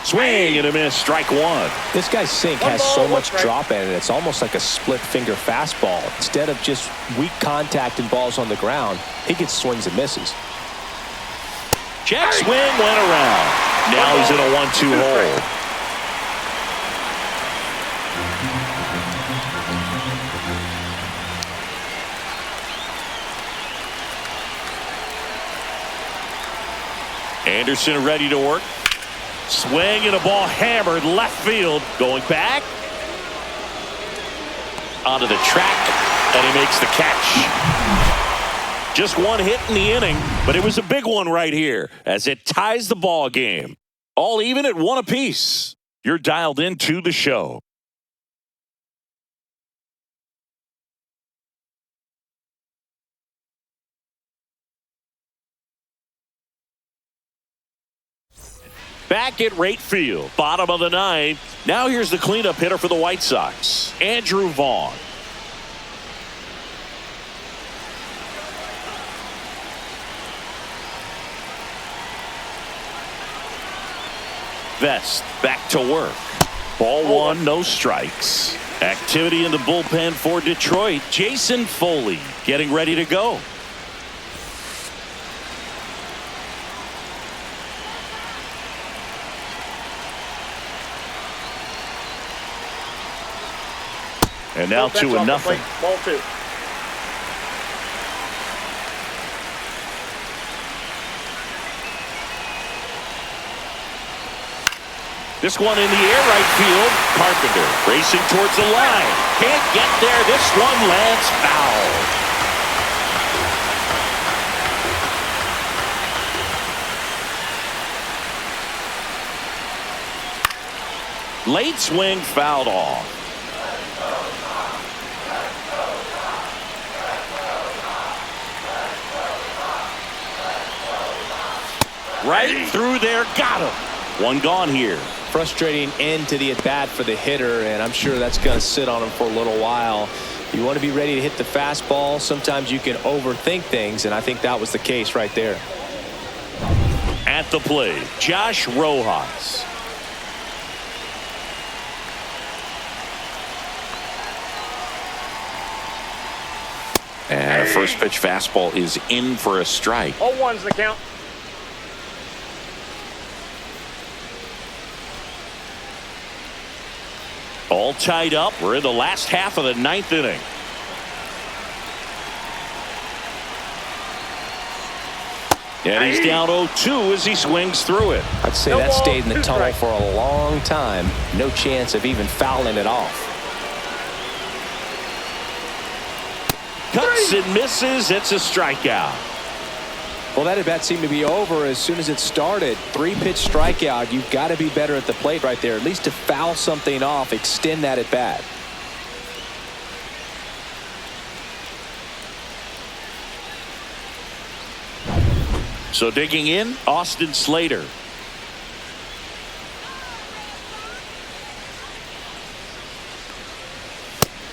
Swing and a miss. Strike 1. This guy's sink has so much drop in it. It's almost like a split finger fastball. Instead of just weak contact and balls on the ground, he gets swings and misses. Check swing went around. Now he's in a 1-2 hole. Anderson ready to work. Swing and a ball hammered left field. Going back. Onto the track. And he makes the catch. Just one hit in the inning, but it was a big one right here as it ties the ball game. All even at 1 apiece. You're dialed into the show. Back at right field, bottom of the ninth. Now here's the cleanup hitter for the White Sox, Andrew Vaughn. Vest back to work. Ball one, no strikes. Activity in the bullpen for Detroit. Jason Foley getting ready to go. And now 2-0. Ball 2. This one in the air, right field. Carpenter racing towards the line. Can't get there. This one lands foul. Late swing fouled off. Right through there, got him. One gone here. Frustrating end to the at-bat for the hitter, and I'm sure that's going to sit on him for a little while. You want to be ready to hit the fastball. Sometimes you can overthink things, and I think that was the case right there. At the plate, Josh Rojas. And a first pitch fastball is in for a strike. 0-1's the count. All tied up. We're in the last half of the ninth inning. And he's down 0-2 as he swings through it. I'd say that stayed in the tunnel for a long time. No chance of even fouling it off. Cuts and misses. It's a strikeout. Well, that at-bat seemed to be over as soon as it started. 3-pitch strikeout. You've got to be better at the plate right there, at least to foul something off, extend that at-bat. So digging in, Austin Slater.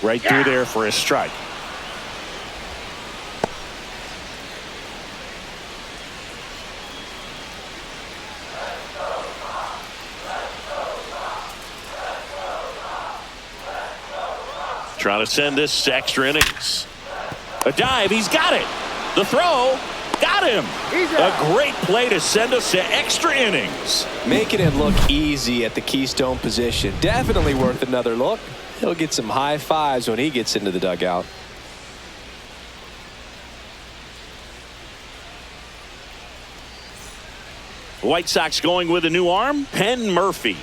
Right through there for a strike. Trying to send this to extra innings. A dive, he's got it. The throw, got him. A great play to send us to extra innings. Making it look easy at the keystone position. Definitely worth another look. He'll get some high fives when he gets into the dugout. White Sox going with a new arm, Penn Murphy.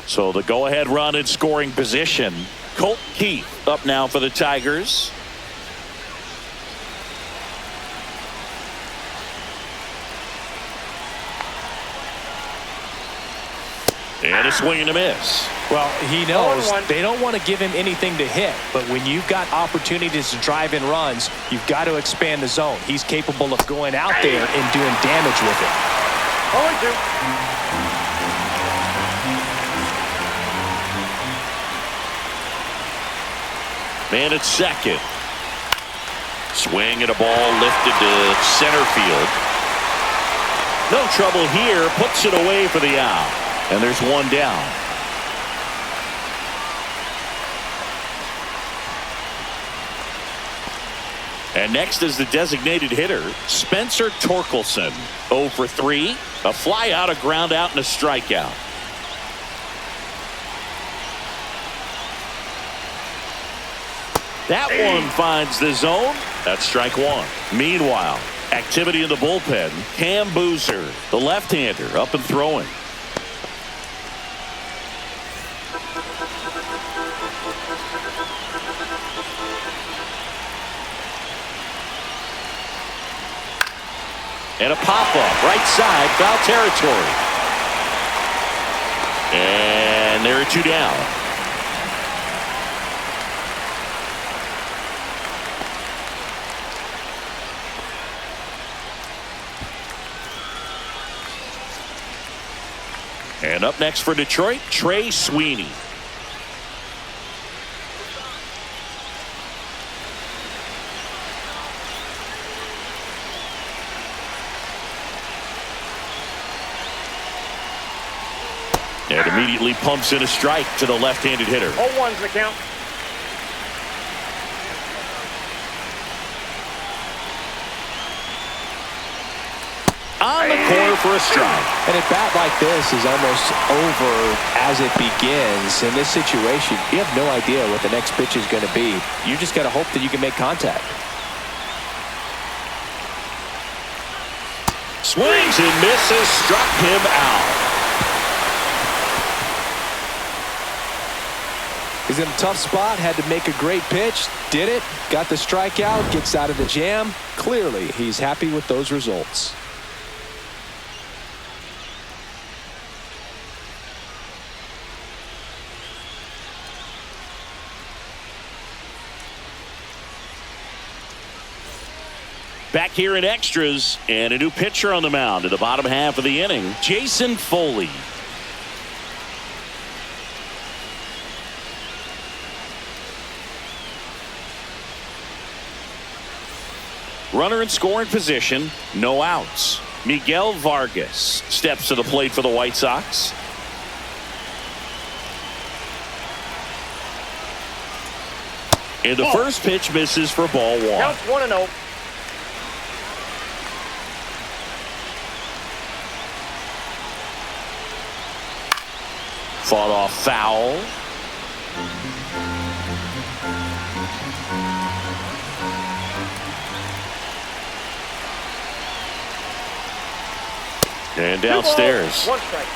So the go-ahead run in scoring position. Colt Keith up now for the Tigers. And a swing and a miss. Well, he knows they don't want to give him anything to hit, but when you've got opportunities to drive in runs, you've got to expand the zone. He's capable of going out there and doing damage with it. 0-2. Man at second. Swing and a ball lifted to center field. No trouble here. Puts it away for the out. And there's one down. And next is the designated hitter, Spencer Torkelson. 0 for 3. A fly out, a ground out, and a strikeout. That one finds the zone. That's strike one. Meanwhile, activity in the bullpen. Cam Boozer, the left-hander, up and throwing. And a pop-up, right side, foul territory. And there are two down. And up next for Detroit, Trey Sweeney. And immediately pumps in a strike to the left-handed hitter. 0-1's the count. On the corner for a strike. And a bat like this is almost over as it begins. In this situation, you have no idea what the next pitch is going to be. You just got to hope that you can make contact. Swings and misses, struck him out. He's in a tough spot, had to make a great pitch, did it, got the strikeout, gets out of the jam. Clearly, he's happy with those results. Back here in extras, and a new pitcher on the mound in the bottom half of the inning, Jason Foley. Runner in scoring position, no outs. Miguel Vargas steps to the plate for the White Sox. And the first pitch misses for ball one. Counts 1-0. Fought off foul. And downstairs. 1 strike.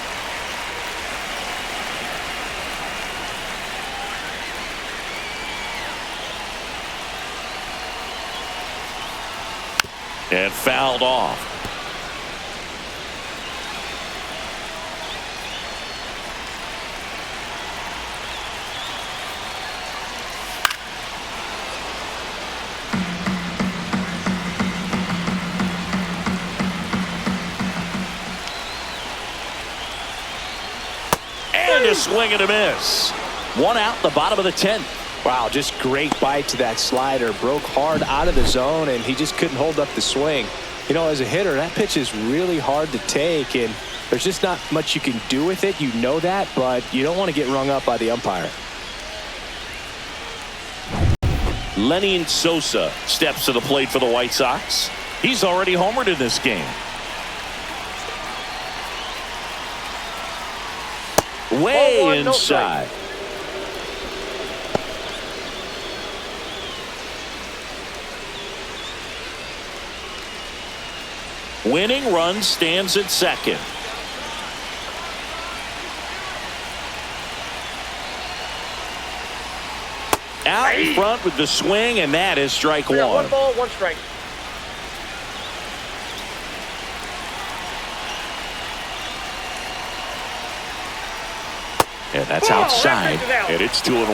And fouled off. A swing and a miss. One out, the bottom of the 10th. Wow, just great bite to that slider. Broke hard out of the zone, and he just couldn't hold up the swing. You know, as a hitter, that pitch is really hard to take, and there's just not much you can do with it. You know that, but you don't want to get rung up by the umpire. Lenny Sosa steps to the plate for the White Sox. He's already homered in this game. Way 0-1, no inside. Winning run stands at second. Out in front with the swing, and that is strike We got one. 1 ball, 1 strike. And that's outside, and it's 2-1.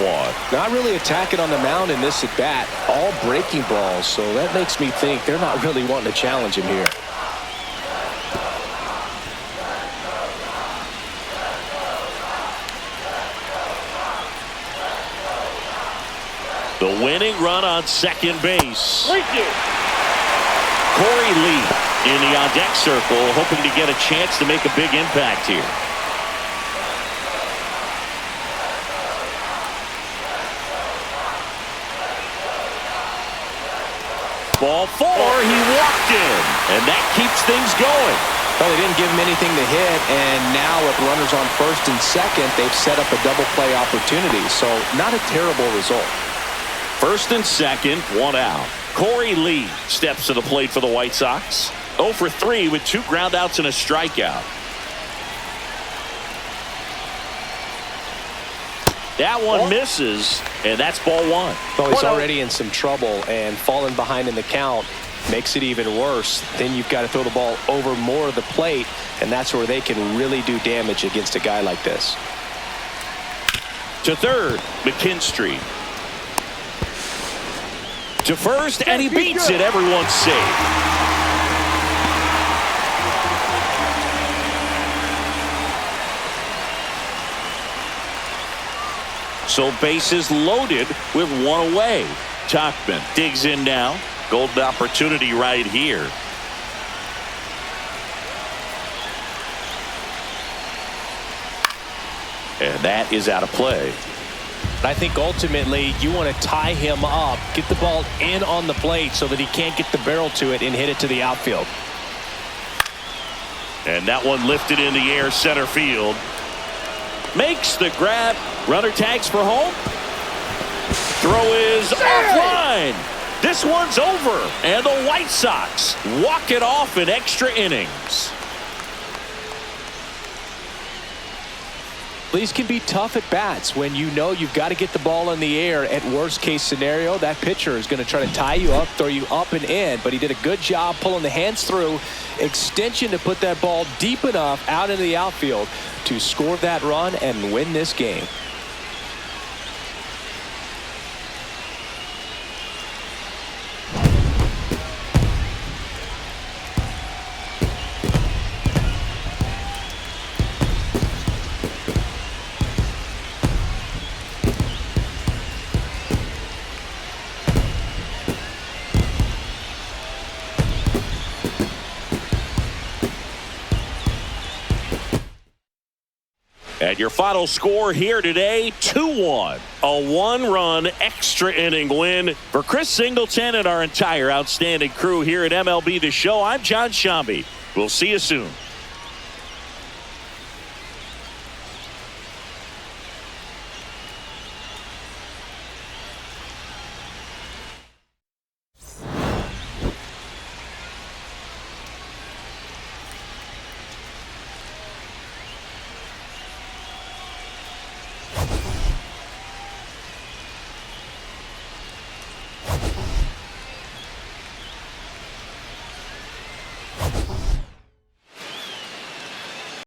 Not really attacking on the mound in this at bat. All breaking balls, so that makes me think they're not really wanting to challenge him here. The winning run on second base. Leaky. Corey Lee in the on-deck circle, hoping to get a chance to make a big impact here. Ball 4, he walked in, and that keeps things going. Well, they didn't give him anything to hit, and now with runners on first and second, they've set up a double play opportunity, so not a terrible result. First and second, one out. Corey Lee steps to the plate for the White Sox. 0 for 3 with 2 groundouts and a strikeout. That one misses, and that's ball 1. Well, he's already in some trouble, and falling behind in the count makes it even worse. Then you've got to throw the ball over more of the plate, and that's where they can really do damage against a guy like this. To third, McKinstry. To first, and he beats it. Everyone's safe. So bases loaded with 1 away. Tauchman digs in now. Golden opportunity right here. And that is out of play. I think ultimately you want to tie him up, get the ball in on the plate so that he can't get the barrel to it and hit it to the outfield. And that one lifted in the air, center field. Makes the grab. Runner tags for home. Throw is offline. This one's over. And the White Sox walk it off in extra innings. These can be tough at bats when you know you've got to get the ball in the air. At worst case scenario, that pitcher is going to try to tie you up, throw you up and in. But he did a good job pulling the hands through. Extension to put that ball deep enough out into the outfield to score that run and win this game. And your final score here today, 2-1. A 1-run extra inning win for Chris Singleton and our entire outstanding crew here at MLB The Show. I'm John Shambi. We'll see you soon.